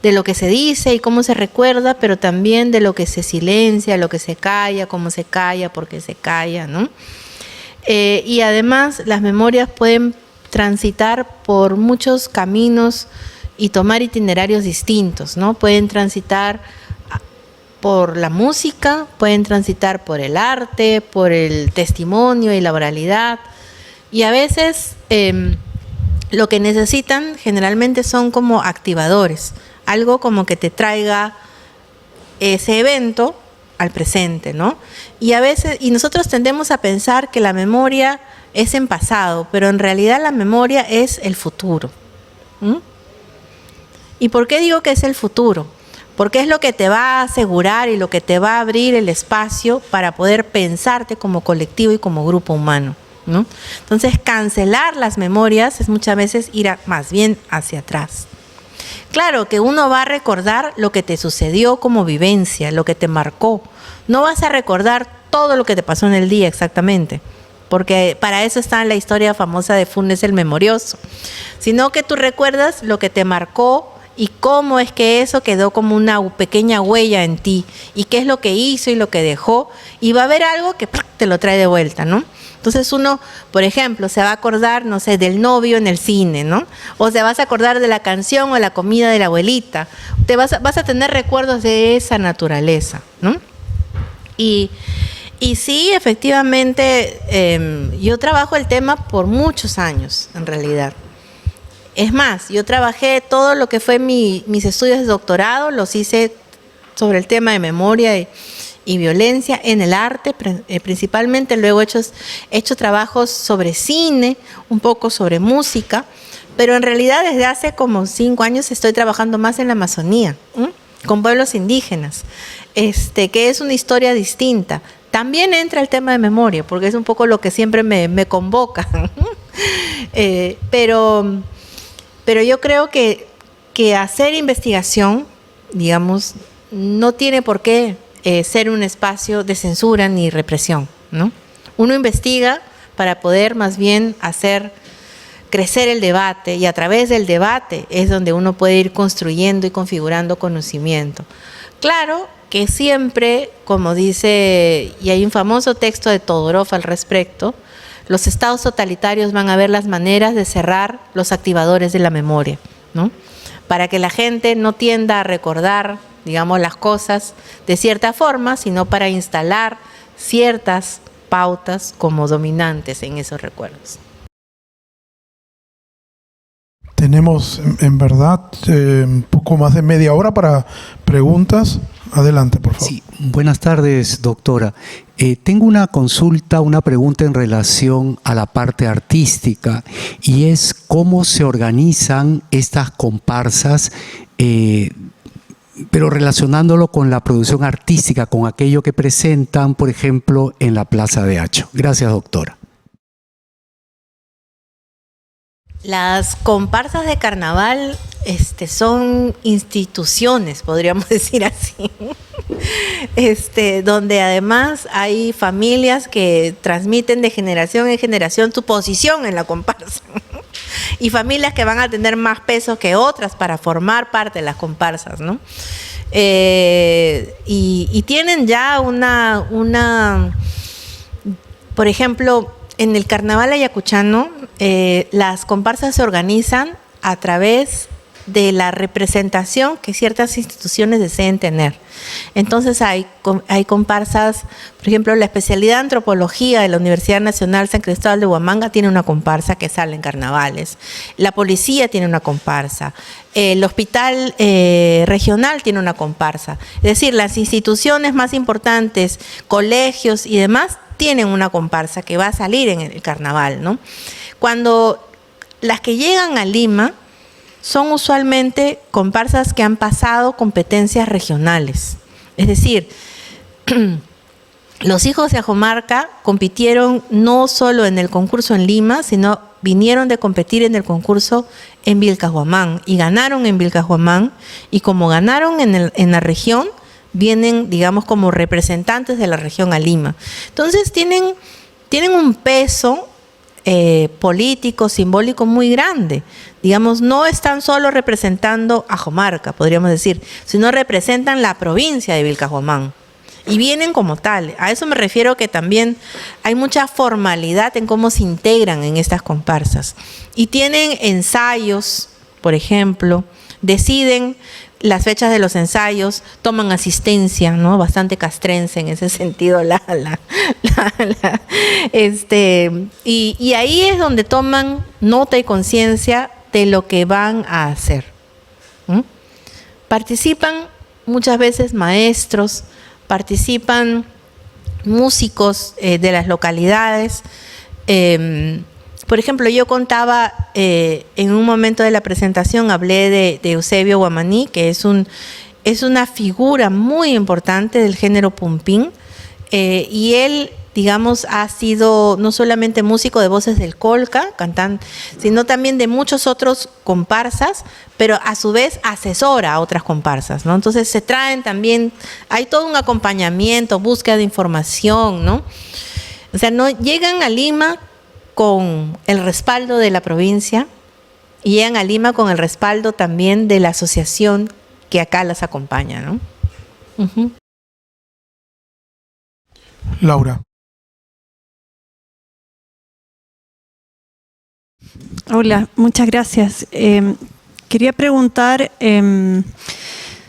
de lo que se dice y cómo se recuerda, pero también de lo que se silencia, lo que se calla, cómo se calla, por qué se calla, ¿no? Y además las memorias pueden transitar por muchos caminos y tomar itinerarios distintos, ¿no? Pueden transitar por la música, pueden transitar por el arte, por el testimonio y la oralidad, y a veces lo que necesitan generalmente son como activadores, algo como que te traiga ese evento al presente, ¿no? Y a veces, y nosotros tendemos a pensar que la memoria es en pasado, pero en realidad la memoria es el futuro. ¿Y por qué digo que es el futuro? Porque es lo que te va a asegurar y lo que te va a abrir el espacio para poder pensarte como colectivo y como grupo humano, ¿no? Entonces, cancelar las memorias es muchas veces ir más bien hacia atrás. Claro que uno va a recordar lo que te sucedió como vivencia, lo que te marcó. No vas a recordar todo lo que te pasó en el día exactamente, porque para eso está la historia famosa de Funes el Memorioso, sino que tú recuerdas lo que te marcó y cómo es que eso quedó como una pequeña huella en ti, y qué es lo que hizo y lo que dejó, y va a haber algo que te lo trae de vuelta, ¿no? Entonces uno, por ejemplo, se va a acordar, no sé, del novio en el cine, ¿no? O se vas a acordar de la canción o la comida de la abuelita. Vas a tener recuerdos de esa naturaleza, ¿no? Y sí, efectivamente, yo trabajo el tema por muchos años, en realidad. Es más, yo trabajé todo lo que fue mis estudios de doctorado, los hice sobre el tema de memoria y violencia en el arte, principalmente. Luego he hecho trabajos sobre cine, un poco sobre música, pero en realidad desde hace como 5 años estoy trabajando más en la Amazonía, con pueblos indígenas, que es una historia distinta. También entra el tema de memoria, porque es un poco lo que siempre me convoca. Pero yo creo que hacer investigación, digamos, no tiene por qué ser un espacio de censura ni represión, ¿no? Uno investiga para poder más bien hacer crecer el debate, y a través del debate es donde uno puede ir construyendo y configurando conocimiento. Claro que siempre, como dice, y hay un famoso texto de Todorov al respecto, los estados totalitarios van a ver las maneras de cerrar los activadores de la memoria, ¿no? Para que la gente no tienda a recordar, digamos, las cosas de cierta forma, sino para instalar ciertas pautas como dominantes en esos recuerdos. Tenemos, en verdad, un poco más de media hora para preguntas. Adelante, por favor. Sí, buenas tardes, doctora. Tengo una consulta, una pregunta en relación a la parte artística, y es cómo se organizan estas comparsas, pero relacionándolo con la producción artística, con aquello que presentan, por ejemplo, en la Plaza de Hacho. Gracias, doctora. Las comparsas de carnaval son instituciones, podríamos decir así, donde además hay familias que transmiten de generación en generación tu posición en la comparsa, y familias que van a tener más peso que otras para formar parte de las comparsas, ¿no? Y tienen ya por ejemplo, en el carnaval ayacuchano, las comparsas se organizan a través de la representación que ciertas instituciones deseen tener. Entonces hay comparsas, por ejemplo, la especialidad de antropología de la Universidad Nacional San Cristóbal de Huamanga tiene una comparsa que sale en carnavales, la policía tiene una comparsa, el hospital regional tiene una comparsa. Es decir, las instituciones más importantes, colegios y demás, tienen una comparsa que va a salir en el carnaval, ¿no? Cuando las que llegan a Lima son usualmente comparsas que han pasado competencias regionales. Es decir, los hijos de Ajomarca compitieron no solo en el concurso en Lima, sino vinieron de competir en el concurso en Vilcashuamán y ganaron en Vilcashuamán, y como ganaron en la región, vienen, digamos, como representantes de la región a Lima. Entonces tienen un peso político, simbólico muy grande. Digamos, no están solo representando a Ajomarca, podríamos decir, sino representan la provincia de Vilcashuamán. Y vienen como tal. A eso me refiero, que también hay mucha formalidad en cómo se integran en estas comparsas. Y tienen ensayos, por ejemplo, deciden las fechas de los ensayos, toman asistencia, ¿no? Bastante castrense en ese sentido. Y ahí es donde toman nota y conciencia de lo que van a hacer. Participan muchas veces maestros, participan músicos de las localidades. Por ejemplo, yo contaba en un momento de la presentación, hablé de Eusebio Guamaní, que es una figura muy importante del género pumpín, y él, digamos, ha sido no solamente músico de Voces del Colca, cantante, sino también de muchos otros comparsas, pero a su vez asesora a otras comparsas, ¿no? Entonces se traen también, hay todo un acompañamiento, búsqueda de información, ¿no? O sea, no llegan a Lima con el respaldo de la provincia, y llegan a Lima con el respaldo también de la asociación que acá las acompaña, ¿no? Uh-huh. Laura. Hola, muchas gracias. Quería preguntar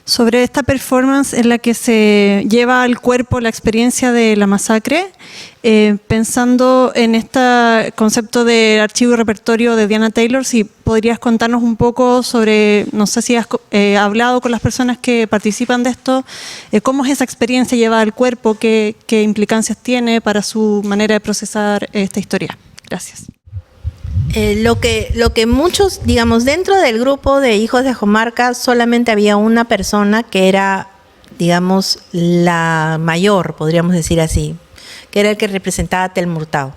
sobre esta performance en la que se lleva al cuerpo la experiencia de la masacre, pensando en este concepto de archivo y repertorio de Diana Taylor. Si podrías contarnos un poco sobre, no sé si has hablado con las personas que participan de esto, cómo es esa experiencia llevada al cuerpo, qué implicancias tiene para su manera de procesar esta historia. Gracias. Lo que muchos, digamos, dentro del grupo de hijos de Ajomarca, solamente había una persona que era, digamos, la mayor, podríamos decir así, que era el que representaba a Tel Murtao.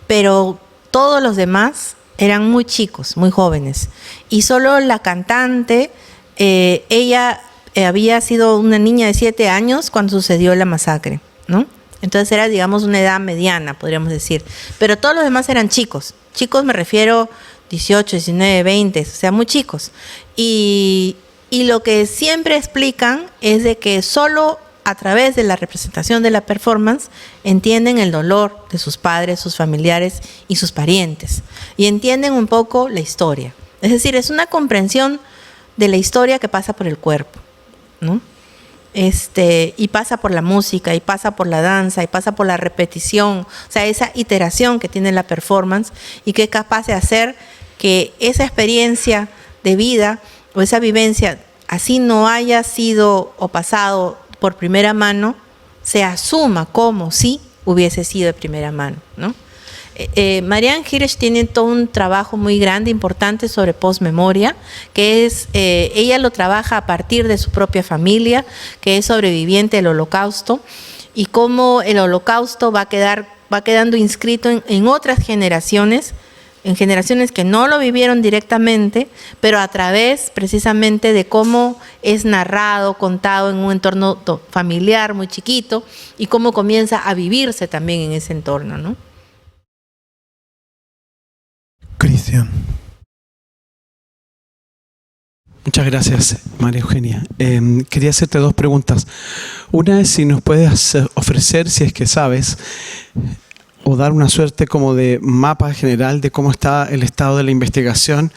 Pero todos los demás eran muy chicos, muy jóvenes. Y solo la cantante, ella había sido una niña de 7 años cuando sucedió la masacre, ¿no? Entonces era, digamos, una edad mediana, podríamos decir. Pero todos los demás eran chicos. Chicos me refiero 18, 19, 20, o sea, muy chicos. Y lo que siempre explican es de que solo a través de la representación de la performance entienden el dolor de sus padres, sus familiares y sus parientes. Y entienden un poco la historia. Es decir, es una comprensión de la historia que pasa por el cuerpo, ¿no? Y pasa por la música, y pasa por la danza, y pasa por la repetición, o sea, esa iteración que tiene la performance, y que es capaz de hacer que esa experiencia de vida o esa vivencia, así no haya sido o pasado por primera mano, se asuma como si hubiese sido de primera mano, ¿no? Marianne Hirsch tiene todo un trabajo muy grande, importante sobre postmemoria, que es, ella lo trabaja a partir de su propia familia, que es sobreviviente del Holocausto, y cómo el Holocausto va quedando inscrito en otras generaciones, en generaciones que no lo vivieron directamente, pero a través precisamente de cómo es narrado, contado en un entorno familiar muy chiquito, y cómo comienza a vivirse también en ese entorno, ¿no? Cristian. Muchas gracias, María Eugenia. Quería hacerte 2 preguntas. Una es si nos puedes ofrecer, si es que sabes, o dar una suerte como de mapa general de cómo está el estado de la investigación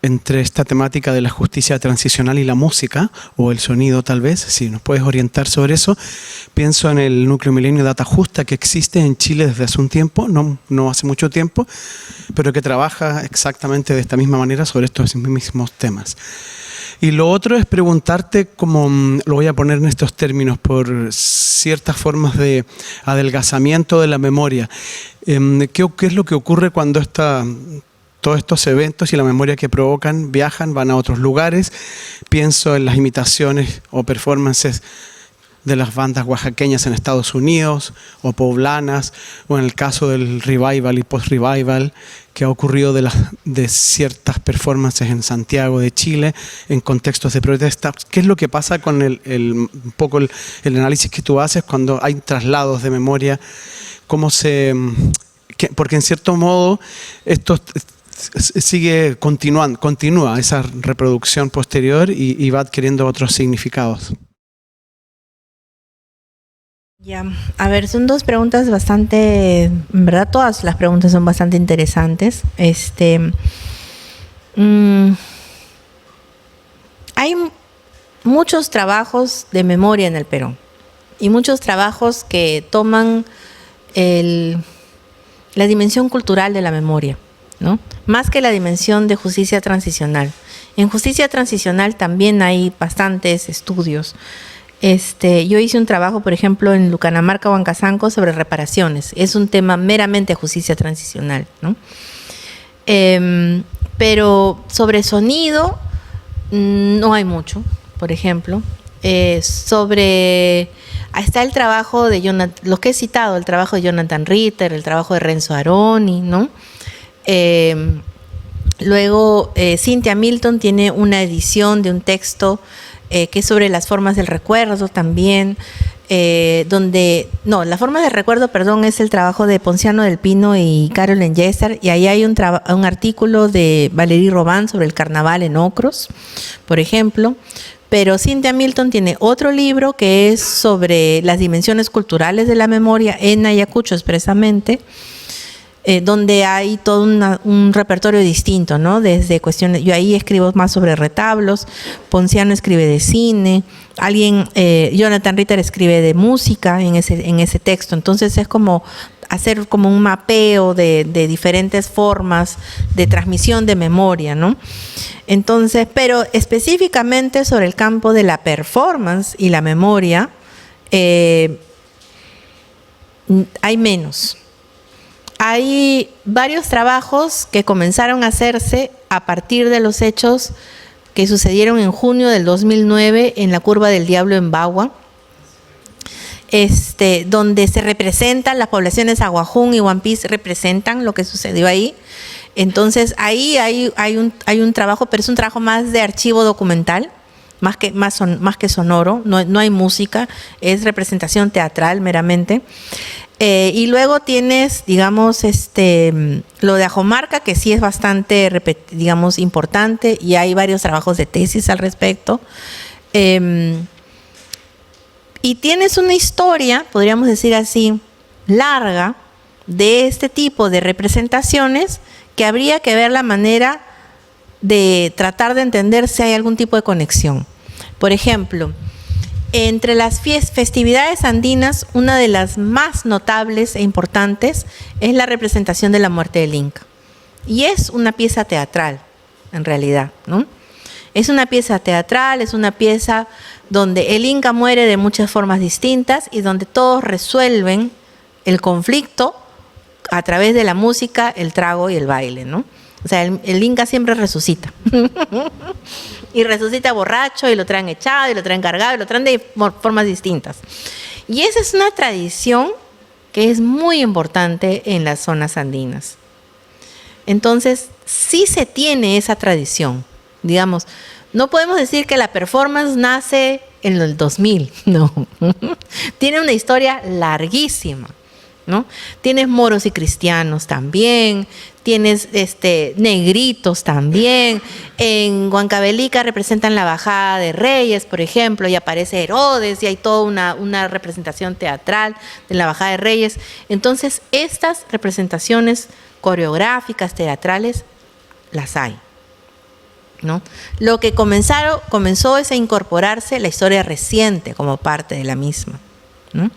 entre esta temática de la justicia transicional y la música, o el sonido tal vez, si nos puedes orientar sobre eso. Pienso en el Núcleo Milenio Data Justa, que existe en Chile desde hace un tiempo, no hace mucho tiempo, pero que trabaja exactamente de esta misma manera sobre estos mismos temas. Y lo otro es preguntarte, como lo voy a poner en estos términos, por ciertas formas de adelgazamiento de la memoria. ¿Qué es lo que ocurre cuando todos estos eventos y la memoria que provocan viajan, van a otros lugares? Pienso en las imitaciones o performances de las bandas oaxaqueñas en Estados Unidos o poblanas, o en el caso del revival y post-revival que ha ocurrido de ciertas performances en Santiago de Chile en contextos de protesta. ¿Qué es lo que pasa con un poco el análisis que tú haces cuando hay traslados de memoria? Porque en cierto modo esto continúa esa reproducción posterior y va adquiriendo otros significados. Ya, a ver, son dos preguntas bastante, en verdad todas las preguntas son bastante interesantes. Hay muchos trabajos de memoria en el Perú y muchos trabajos que toman la dimensión cultural de la memoria, ¿no? Más que la dimensión de justicia transicional. En justicia transicional también hay bastantes estudios. Yo hice un trabajo, por ejemplo, en Lucanamarca, Huancazanco, sobre reparaciones. Es un tema meramente de justicia transicional, ¿no? Pero sobre sonido no hay mucho, por ejemplo. Está el trabajo de Jonathan, los que he citado, el trabajo de Jonathan Ritter, el trabajo de Renzo Aroni, ¿no? Luego, Cynthia Milton tiene una edición de un texto que es sobre las formas del recuerdo también, las formas del recuerdo, es el trabajo de Ponciano del Pino y Carolyn Jesser, y ahí hay un artículo de Valerie Robán sobre el carnaval en Ocros, por ejemplo. Pero Cynthia Milton tiene otro libro que es sobre las dimensiones culturales de la memoria en Ayacucho expresamente, donde hay todo un repertorio distinto, ¿no? Desde cuestiones, yo ahí escribo más sobre retablos, Ponciano escribe de cine, Jonathan Ritter escribe de música en ese texto. Entonces es como hacer como un mapeo de diferentes formas de transmisión de memoria, ¿no? Entonces, pero específicamente sobre el campo de la performance y la memoria, hay menos. Hay varios trabajos que comenzaron a hacerse a partir de los hechos que sucedieron en junio del 2009 en la Curva del Diablo en Bagua, donde se representan las poblaciones Aguajún y Huampis, representan lo que sucedió ahí. Entonces ahí hay un trabajo, pero es un trabajo más de archivo documental, más que sonoro, no hay música, es representación teatral meramente. Y luego tienes, digamos, lo de Ajomarca, que sí es bastante, digamos, importante, y hay varios trabajos de tesis al respecto. Y tienes una historia, podríamos decir así, larga, de este tipo de representaciones, que habría que ver la manera de tratar de entender si hay algún tipo de conexión. Por ejemplo, entre las festividades andinas, una de las más notables e importantes es la representación de la muerte del Inca. Y es una pieza teatral, en realidad, ¿no? Es una pieza teatral, es una pieza donde el Inca muere de muchas formas distintas y donde todos resuelven el conflicto a través de la música, el trago y el baile, ¿no? O sea, el Inca siempre resucita. Y resucita borracho, y lo traen echado, y lo traen cargado, y lo traen de formas distintas. Y esa es una tradición que es muy importante en las zonas andinas. Entonces, sí se tiene esa tradición. Digamos, no podemos decir que la performance nace en el 2000, no. Tiene una historia larguísima, ¿no? Tienes moros y cristianos también, tienes negritos también. En Huancavelica representan la bajada de reyes, por ejemplo, y aparece Herodes y hay toda una representación teatral de la bajada de reyes. Entonces, estas representaciones coreográficas, teatrales, las hay, ¿no? Lo que comenzó es a incorporarse la historia reciente como parte de la misma, ¿no?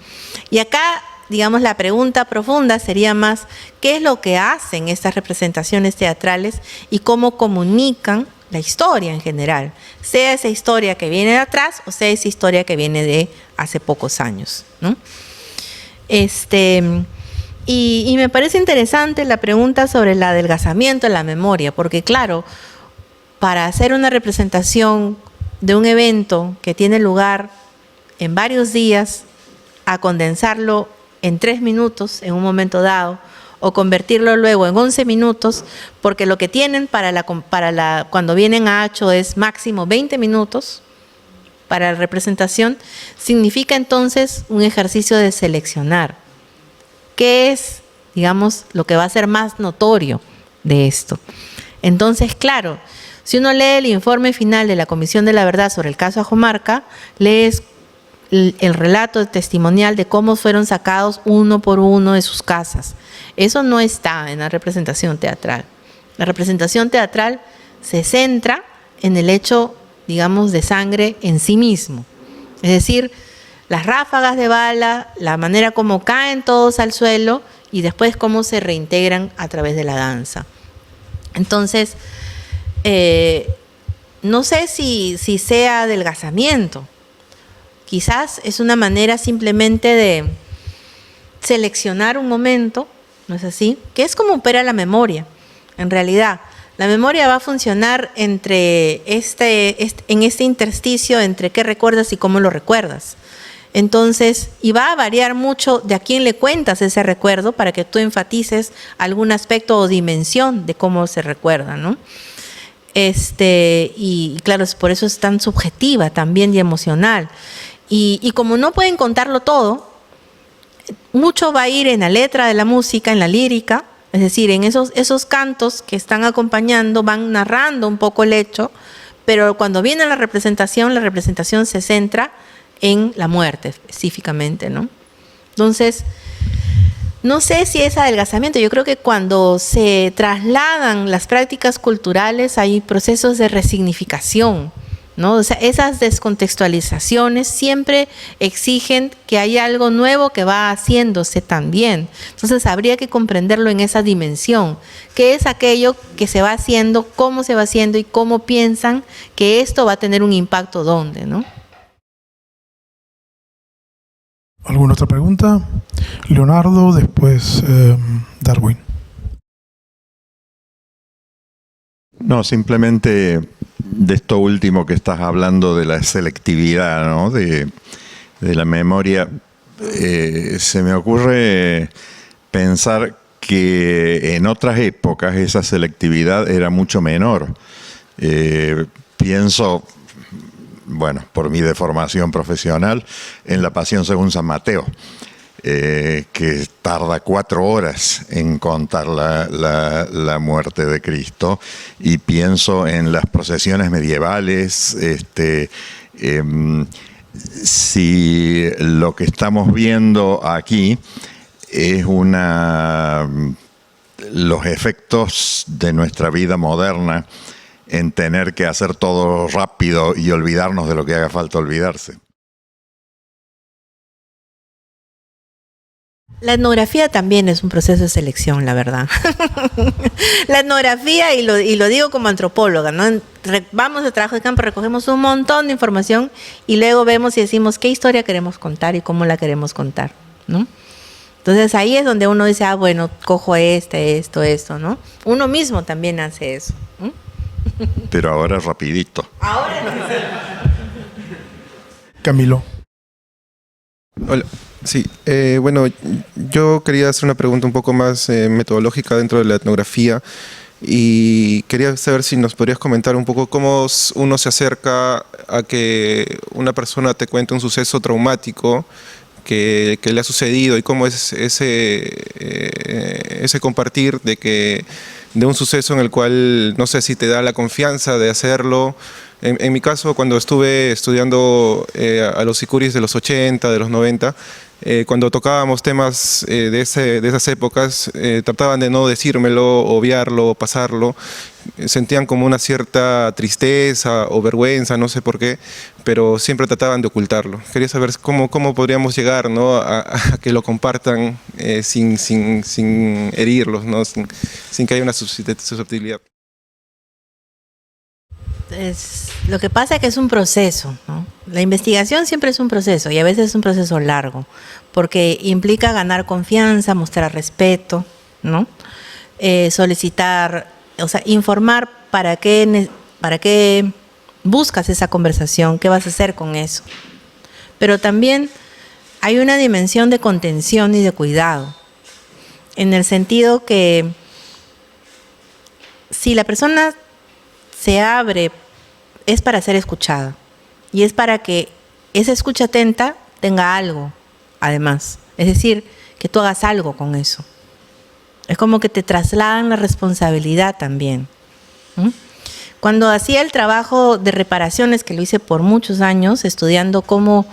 Y acá, digamos, la pregunta profunda sería más, ¿qué es lo que hacen estas representaciones teatrales y cómo comunican la historia en general? Sea esa historia que viene de atrás o sea esa historia que viene de hace pocos años, ¿no? Y me parece interesante la pregunta sobre el adelgazamiento de la memoria, porque claro, para hacer una representación de un evento que tiene lugar en varios días a condensarlo en 3 minutos en un momento dado, o convertirlo luego en 11 minutos, porque lo que tienen cuando vienen a Acho es máximo 20 minutos para la representación, significa entonces un ejercicio de seleccionar. ¿Qué es, digamos, lo que va a ser más notorio de esto? Entonces, claro, si uno lee el informe final de la Comisión de la Verdad sobre el caso Ajomarca, lees el relato testimonial de cómo fueron sacados uno por uno de sus casas. Eso no está en la representación teatral. La representación teatral se centra en el hecho, digamos, de sangre en sí mismo. Es decir, las ráfagas de bala, la manera como caen todos al suelo y después cómo se reintegran a través de la danza. Entonces, no sé si sea adelgazamiento. Quizás es una manera simplemente de seleccionar un momento, ¿no es así? Que es como opera la memoria. En realidad, la memoria va a funcionar en este intersticio entre qué recuerdas y cómo lo recuerdas. Entonces, y va a variar mucho de a quién le cuentas ese recuerdo para que tú enfatices algún aspecto o dimensión de cómo se recuerda, ¿no? Y claro, por eso es tan subjetiva también y emocional. Y como no pueden contarlo todo, mucho va a ir en la letra de la música, en la lírica, es decir, en esos cantos que están acompañando, van narrando un poco el hecho, pero cuando viene la representación se centra en la muerte específicamente, ¿no? Entonces, no sé si es adelgazamiento. Yo creo que cuando se trasladan las prácticas culturales hay procesos de resignificación, ¿no? O sea, esas descontextualizaciones siempre exigen que haya algo nuevo que va haciéndose también. Entonces habría que comprenderlo en esa dimensión. ¿Qué es aquello que se va haciendo, cómo se va haciendo y cómo piensan que esto va a tener un impacto dónde, ¿no? ¿Alguna otra pregunta? Leonardo, después Darwin. No, simplemente de esto último que estás hablando de la selectividad, ¿no? de la memoria, se me ocurre pensar que en otras épocas esa selectividad era mucho menor. Pienso, bueno, por mi deformación profesional, en La Pasión según San Mateo, que tarda 4 horas en contar la muerte de Cristo, y pienso en las procesiones medievales. Si lo que estamos viendo aquí es los efectos de nuestra vida moderna en tener que hacer todo rápido y olvidarnos de lo que haga falta olvidarse. La etnografía también es un proceso de selección, la verdad. La etnografía, y lo digo como antropóloga, ¿no? Vamos de trabajo de campo, recogemos un montón de información y luego vemos y decimos qué historia queremos contar y cómo la queremos contar, ¿no? Entonces ahí es donde uno dice, bueno, cojo esto, ¿no? Uno mismo también hace eso. Pero ahora rapidito. Ahora no. Camilo. Hola. Sí, bueno, yo quería hacer una pregunta un poco más metodológica dentro de la etnografía, y quería saber si nos podrías comentar un poco cómo uno se acerca a que una persona te cuente un suceso traumático que le ha sucedido, y cómo es ese compartir de un suceso en el cual no sé si te da la confianza de hacerlo. En mi caso, cuando estuve estudiando a los sicuris de los 80, de los 90, cuando tocábamos temas de esas épocas, trataban de no decírmelo, obviarlo, pasarlo. Sentían como una cierta tristeza o vergüenza, no sé por qué, pero siempre trataban de ocultarlo. Quería saber cómo podríamos llegar, ¿no?, a que lo compartan sin herirlos, ¿no?, sin que haya una susceptibilidad. Lo que pasa es que es un proceso, ¿no? La investigación siempre es un proceso, y a veces es un proceso largo, porque implica ganar confianza, mostrar respeto, ¿no? Solicitar, o sea, informar para qué buscas esa conversación, qué vas a hacer con eso. Pero también hay una dimensión de contención y de cuidado, en el sentido que si la persona se abre, es para ser escuchada, y es para que esa escucha atenta tenga algo, además. Es decir, que tú hagas algo con eso. Es como que te trasladan la responsabilidad también. Cuando hacía el trabajo de reparaciones, que lo hice por muchos años, estudiando cómo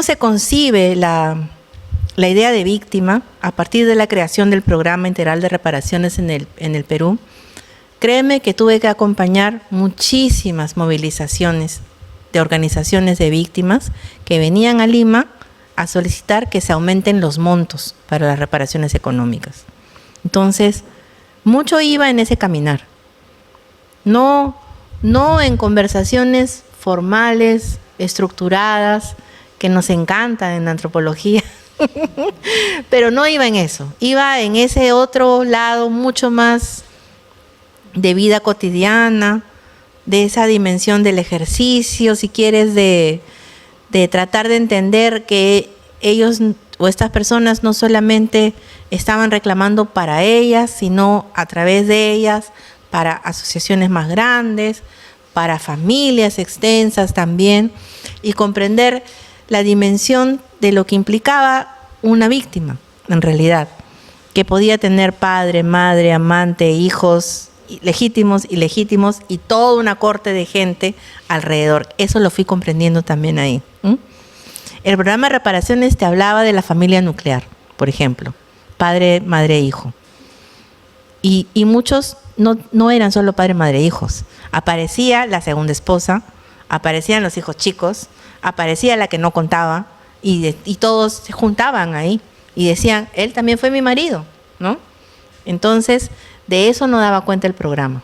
se concibe la idea de víctima a partir de la creación del Programa Integral de Reparaciones en el Perú, créeme que tuve que acompañar muchísimas movilizaciones de organizaciones de víctimas que venían a Lima a solicitar que se aumenten los montos para las reparaciones económicas. Entonces, mucho iba en ese caminar. No en conversaciones formales, estructuradas, que nos encantan en la antropología, pero no iba en eso. Iba en ese otro lado mucho más de vida cotidiana, de esa dimensión del ejercicio, si quieres, de tratar de entender que ellos o estas personas no solamente estaban reclamando para ellas, sino a través de ellas para asociaciones más grandes, para familias extensas también, y comprender la dimensión de lo que implicaba una víctima, en realidad, que podía tener padre, madre, amante, hijos legítimos, ilegítimos y toda una corte de gente alrededor. Eso lo fui comprendiendo también ahí. El programa de reparaciones te hablaba de la familia nuclear, por ejemplo, padre, madre, hijo. Y muchos no eran solo padre, madre, hijos. Aparecía la segunda esposa, aparecían los hijos chicos, aparecía la que no contaba, y todos se juntaban ahí y decían, él también fue mi marido, ¿no? Entonces, de eso no daba cuenta el programa.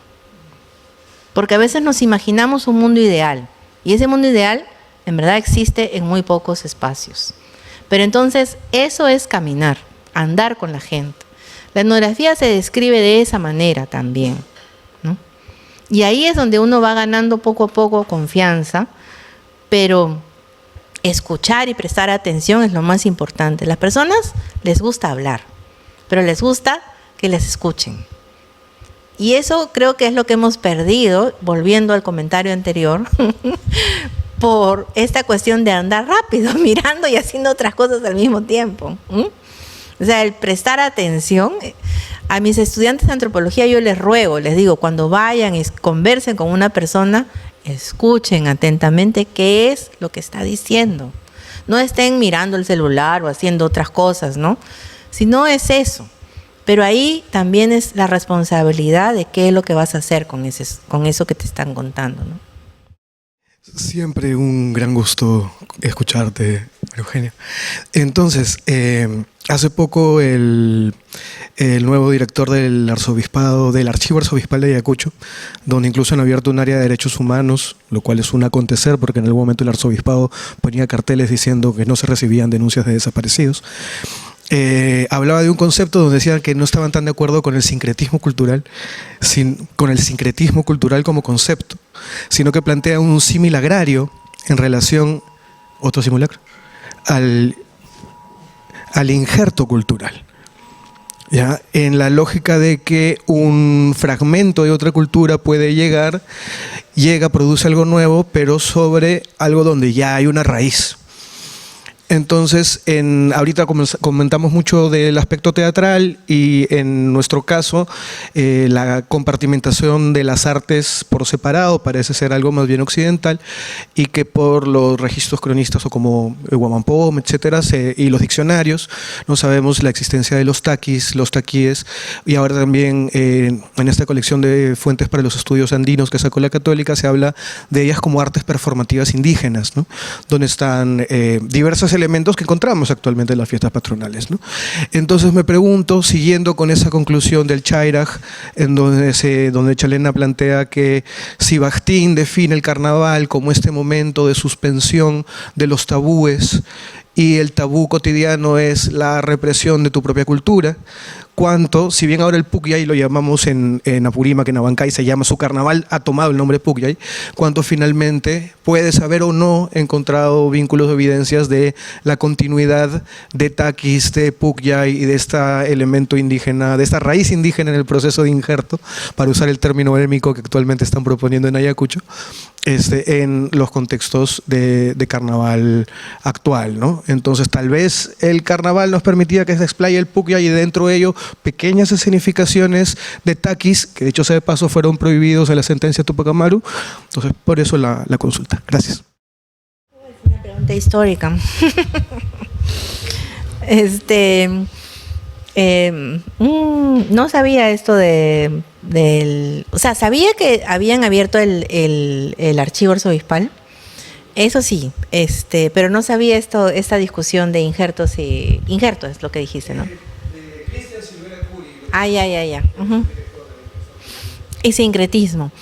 Porque a veces nos imaginamos un mundo ideal, y ese mundo ideal en verdad existe en muy pocos espacios. Pero entonces eso es caminar, andar con la gente. La etnografía se describe de esa manera también, ¿no? Y ahí es donde uno va ganando poco a poco confianza, pero escuchar y prestar atención es lo más importante. Las personas les gusta hablar, pero les gusta que les escuchen. Y eso creo que es lo que hemos perdido, volviendo al comentario anterior, por esta cuestión de andar rápido, mirando y haciendo otras cosas al mismo tiempo. O sea, el prestar atención. A mis estudiantes de antropología yo les ruego, les digo, cuando vayan y conversen con una persona, escuchen atentamente qué es lo que está diciendo. No estén mirando el celular o haciendo otras cosas, ¿no? Si no es eso. Pero ahí también es la responsabilidad de qué es lo que vas a hacer con eso que te están contando, ¿no? Siempre un gran gusto escucharte, María Eugenia. Entonces, hace poco el nuevo director del Archivo Arzobispal de Ayacucho, donde incluso han abierto un área de derechos humanos, lo cual es un acontecer porque en algún momento el arzobispado ponía carteles diciendo que no se recibían denuncias de desaparecidos. Hablaba de un concepto donde decían que no estaban tan de acuerdo con el sincretismo cultural, como concepto, sino que plantea un símil agrario en relación, otro simulacro, al injerto cultural. ¿Ya? En la lógica de que un fragmento de otra cultura puede llega, produce algo nuevo, pero sobre algo donde ya hay una raíz. Entonces, ahorita comentamos mucho del aspecto teatral y en nuestro caso la compartimentación de las artes por separado parece ser algo más bien occidental y que por los registros cronistas o como Guamampom, etcétera, y los diccionarios no sabemos la existencia de los taquis, los taquíes y ahora también en esta colección de fuentes para los estudios andinos que sacó la Católica se habla de ellas como artes performativas indígenas, ¿no? Donde están diversas elementos que encontramos actualmente en las fiestas patronales, ¿no? Entonces me pregunto, siguiendo con esa conclusión del Chayraj, en donde Chalena plantea que si Bakhtin define el carnaval como este momento de suspensión de los tabúes y el tabú cotidiano es la represión de tu propia cultura, cuánto, si bien ahora el Pukyay lo llamamos en Apurímac, en Abancay, se llama, su carnaval ha tomado el nombre Pukyay, cuánto finalmente puede haber o no encontrado vínculos o evidencias de la continuidad de taquis, de Pukyay y de este elemento indígena, de esta raíz indígena en el proceso de injerto, para usar el término élmico que actualmente están proponiendo en Ayacucho, en los contextos de carnaval actual, ¿no? Entonces tal vez el carnaval nos permitía que se explaye el Pukyay y dentro de ello pequeñas escenificaciones de taquis, que dicho sea de paso fueron prohibidos en la sentencia Tupac Amaru. Entonces por eso la consulta. Gracias. Una pregunta histórica. No sabía esto o sea, sabía que habían abierto el archivo arzobispal, eso sí, pero no sabía esta discusión de injertos es lo que dijiste, ¿no? Ya. Uh-huh. Y sincretismo.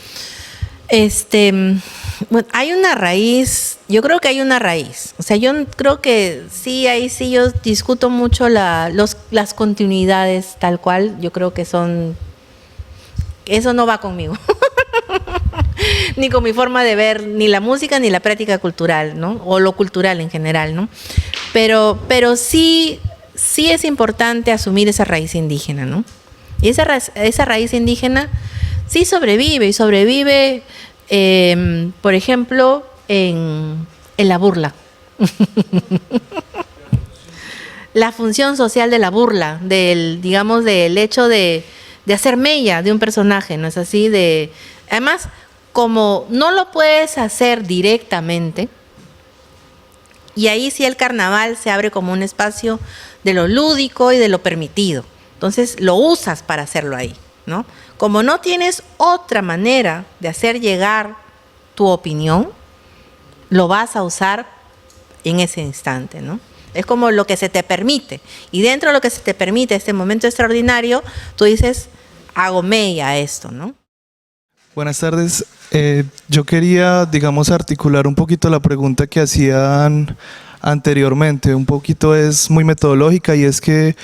Bueno, hay una raíz, yo creo que hay una raíz. O sea, yo creo que sí, ahí sí yo discuto mucho las continuidades tal cual. Yo creo que eso no va conmigo. Ni con mi forma de ver ni la música ni la práctica cultural, ¿no? O lo cultural en general, ¿no? Pero sí es importante asumir esa raíz indígena, ¿no? Y esa raíz indígena sí sobrevive y sobrevive, por ejemplo, en la burla. La función social de la burla, del hecho de hacer mella de un personaje, ¿no es así? Además, como no lo puedes hacer directamente, y ahí sí el carnaval se abre como un espacio de lo lúdico y de lo permitido. Entonces lo usas para hacerlo ahí, ¿no? Como no tienes otra manera de hacer llegar tu opinión, lo vas a usar en ese instante, ¿no? Es como lo que se te permite. Y dentro de lo que se te permite, este momento extraordinario, tú dices, hago mella esto, ¿no? Buenas tardes. Yo quería, articular un poquito la pregunta que hacían anteriormente. Un poquito es muy metodológica y es que,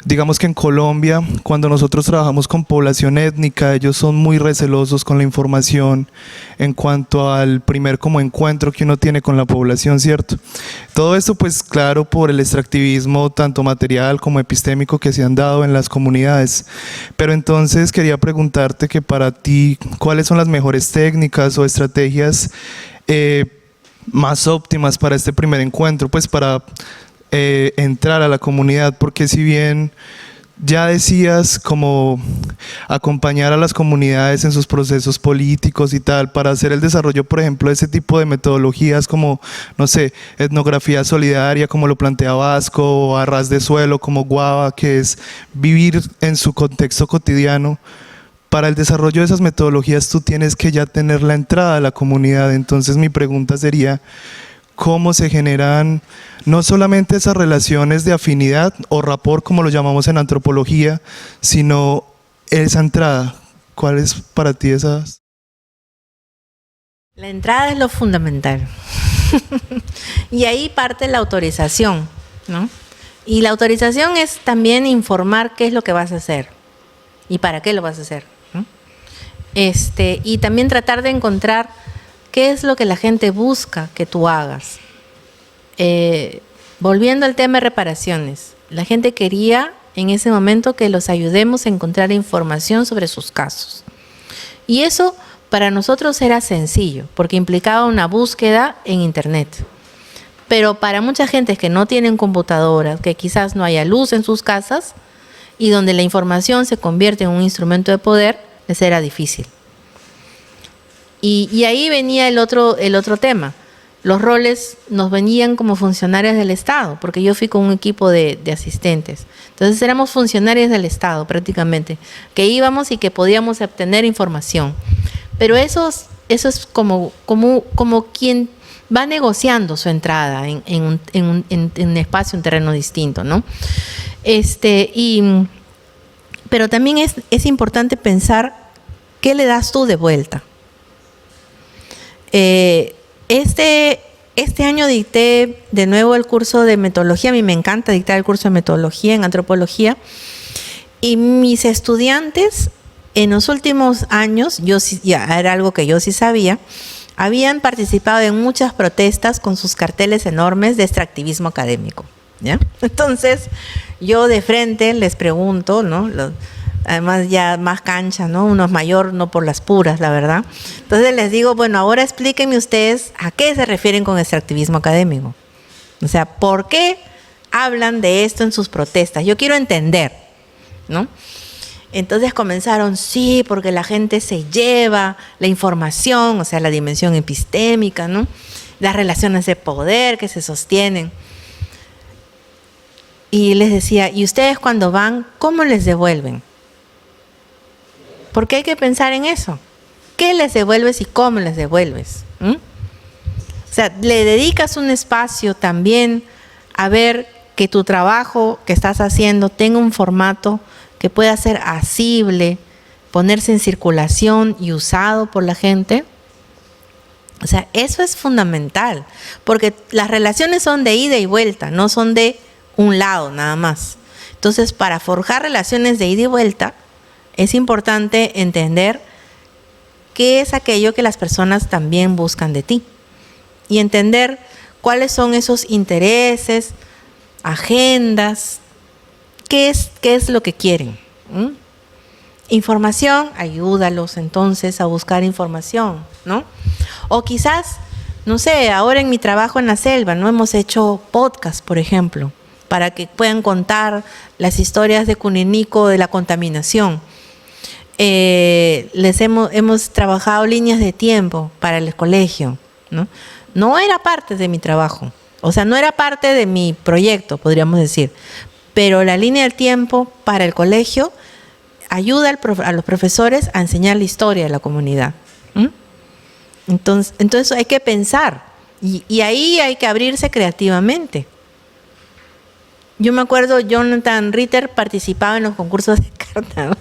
digamos que en Colombia, cuando nosotros trabajamos con población étnica, ellos son muy recelosos con la información en cuanto al primer como encuentro que uno tiene con la población, ¿cierto? Todo esto pues claro por el extractivismo tanto material como epistémico que se han dado en las comunidades. Pero entonces quería preguntarte que para ti, ¿cuáles son las mejores técnicas o estrategias más óptimas para este primer encuentro? Pues para entrar a la comunidad, porque si bien ya decías como acompañar a las comunidades en sus procesos políticos y tal, para hacer el desarrollo, por ejemplo, de ese tipo de metodologías como, no sé, etnografía solidaria, como lo plantea Vasco, o a ras de suelo, como Guava, que es vivir en su contexto cotidiano. Para el desarrollo de esas metodologías tú tienes que ya tener la entrada a la comunidad. Entonces mi pregunta sería, ¿cómo se generan no solamente esas relaciones de afinidad o rapport, como lo llamamos en antropología, sino esa entrada? ¿Cuál es para ti esas? La entrada es lo fundamental. Y ahí parte la autorización, ¿no? Y la autorización es también informar qué es lo que vas a hacer y para qué lo vas a hacer, ¿no? Y también tratar de encontrar qué es lo que la gente busca que tú hagas. Volviendo al tema de reparaciones, la gente quería en ese momento que los ayudemos a encontrar información sobre sus casos. Y eso para nosotros era sencillo, porque implicaba una búsqueda en internet. Pero para mucha gente que no tienen computadoras, que quizás no haya luz en sus casas, y donde la información se convierte en un instrumento de poder, les era difícil. Y ahí venía el otro tema. Los roles nos venían como funcionarios del Estado, porque yo fui con un equipo de asistentes. Entonces éramos funcionarios del Estado prácticamente, que íbamos y que podíamos obtener información. Pero eso es como quien va negociando su entrada en un espacio, un terreno distinto, ¿no? Pero también es importante pensar qué le das tú de vuelta. Este año dicté de nuevo el curso de metodología. A mí me encanta dictar el curso de metodología en antropología. Y mis estudiantes, en los últimos años, ya era algo que yo sí sabía, habían participado en muchas protestas con sus carteles enormes de extractivismo académico, ¿ya? Entonces, yo de frente les pregunto, ¿no? Además ya más cancha, ¿no? Uno es mayor, no por las puras, la verdad. Entonces les digo, bueno, ahora explíquenme ustedes a qué se refieren con extractivismo académico. O sea, ¿por qué hablan de esto en sus protestas? Yo quiero entender, ¿no? Entonces comenzaron, sí, porque la gente se lleva la información, o sea, la dimensión epistémica, ¿no? Las relaciones de poder que se sostienen. Y les decía, ¿y ustedes cuando van, cómo les devuelven? Porque hay que pensar en eso. ¿Qué les devuelves y cómo les devuelves? O sea, le dedicas un espacio también a ver que tu trabajo que estás haciendo tenga un formato que pueda ser asible, ponerse en circulación y usado por la gente. O sea, eso es fundamental, porque las relaciones son de ida y vuelta, no son de un lado nada más. Entonces, para forjar relaciones de ida y vuelta, es importante entender qué es aquello que las personas también buscan de ti y entender cuáles son esos intereses, agendas, qué es lo que quieren. Información, ayúdalos entonces a buscar información, ¿no? O quizás, no sé, ahora en mi trabajo en la selva, ¿no? Hemos hecho podcast, por ejemplo, para que puedan contar las historias de Cuninico de la contaminación. Hemos trabajado líneas de tiempo para el colegio, ¿no? No era parte de mi trabajo, o sea, no era parte de mi proyecto, podríamos decir, pero la línea del tiempo para el colegio ayuda a los profesores a enseñar la historia de la comunidad. Entonces hay que pensar y ahí hay que abrirse creativamente. Yo me acuerdo, Jonathan Ritter participaba en los concursos de carnaval.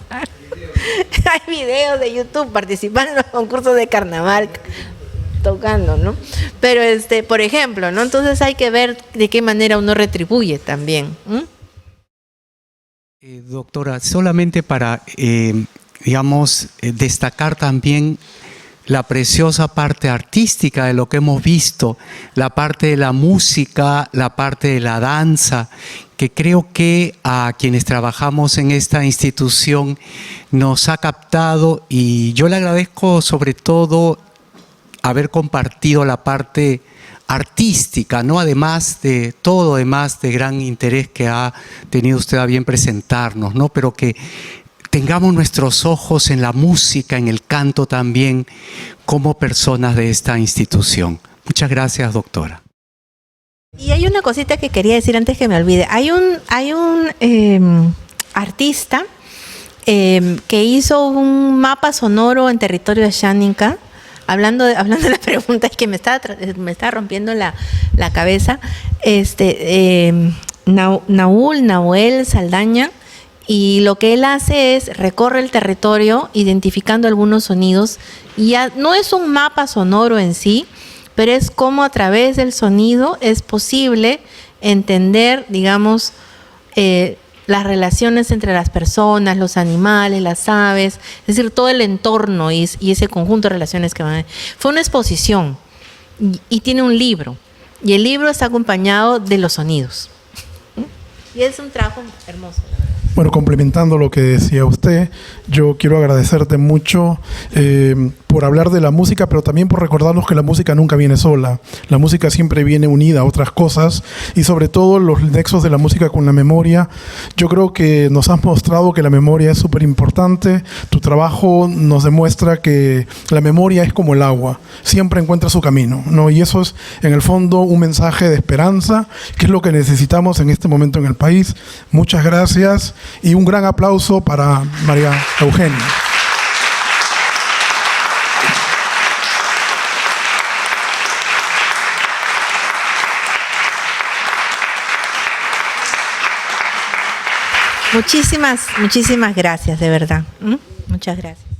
Hay videos de YouTube participando en los concursos de carnaval tocando, ¿no? Pero por ejemplo, ¿no? Entonces hay que ver de qué manera uno retribuye también. Doctora, solamente para, destacar también la preciosa parte artística de lo que hemos visto, la parte de la música, la parte de la danza, que creo que a quienes trabajamos en esta institución nos ha captado, y yo le agradezco sobre todo haber compartido la parte artística, ¿no? Además de todo, además de gran interés que ha tenido usted a bien presentarnos, ¿no? Pero que tengamos nuestros ojos en la música, en el canto también, como personas de esta institución. Muchas gracias, doctora. Y hay una cosita que quería decir antes que me olvide. Hay un artista que hizo un mapa sonoro en territorio de Xánica. Hablando de la pregunta, es que me está rompiendo la cabeza. Nahuel Saldaña. Y lo que él hace es recorre el territorio identificando algunos sonidos. Y ya no es un mapa sonoro en sí, pero es cómo a través del sonido es posible entender, digamos, las relaciones entre las personas, los animales, las aves, es decir, todo el entorno y ese conjunto de relaciones que van. Fue una exposición y tiene un libro. Y el libro está acompañado de los sonidos. Y es un trabajo hermoso. Bueno, complementando lo que decía usted, yo quiero agradecerte mucho por hablar de la música, pero también por recordarnos que la música nunca viene sola. La música siempre viene unida a otras cosas y sobre todo los nexos de la música con la memoria. Yo creo que nos has mostrado que la memoria es súper importante. Tu trabajo nos demuestra que la memoria es como el agua, siempre encuentra su camino, ¿no? Y eso es, en el fondo, un mensaje de esperanza, que es lo que necesitamos en este momento en el país. Muchas gracias. Y un gran aplauso para María Eugenia. Muchísimas gracias, de verdad. Muchas gracias.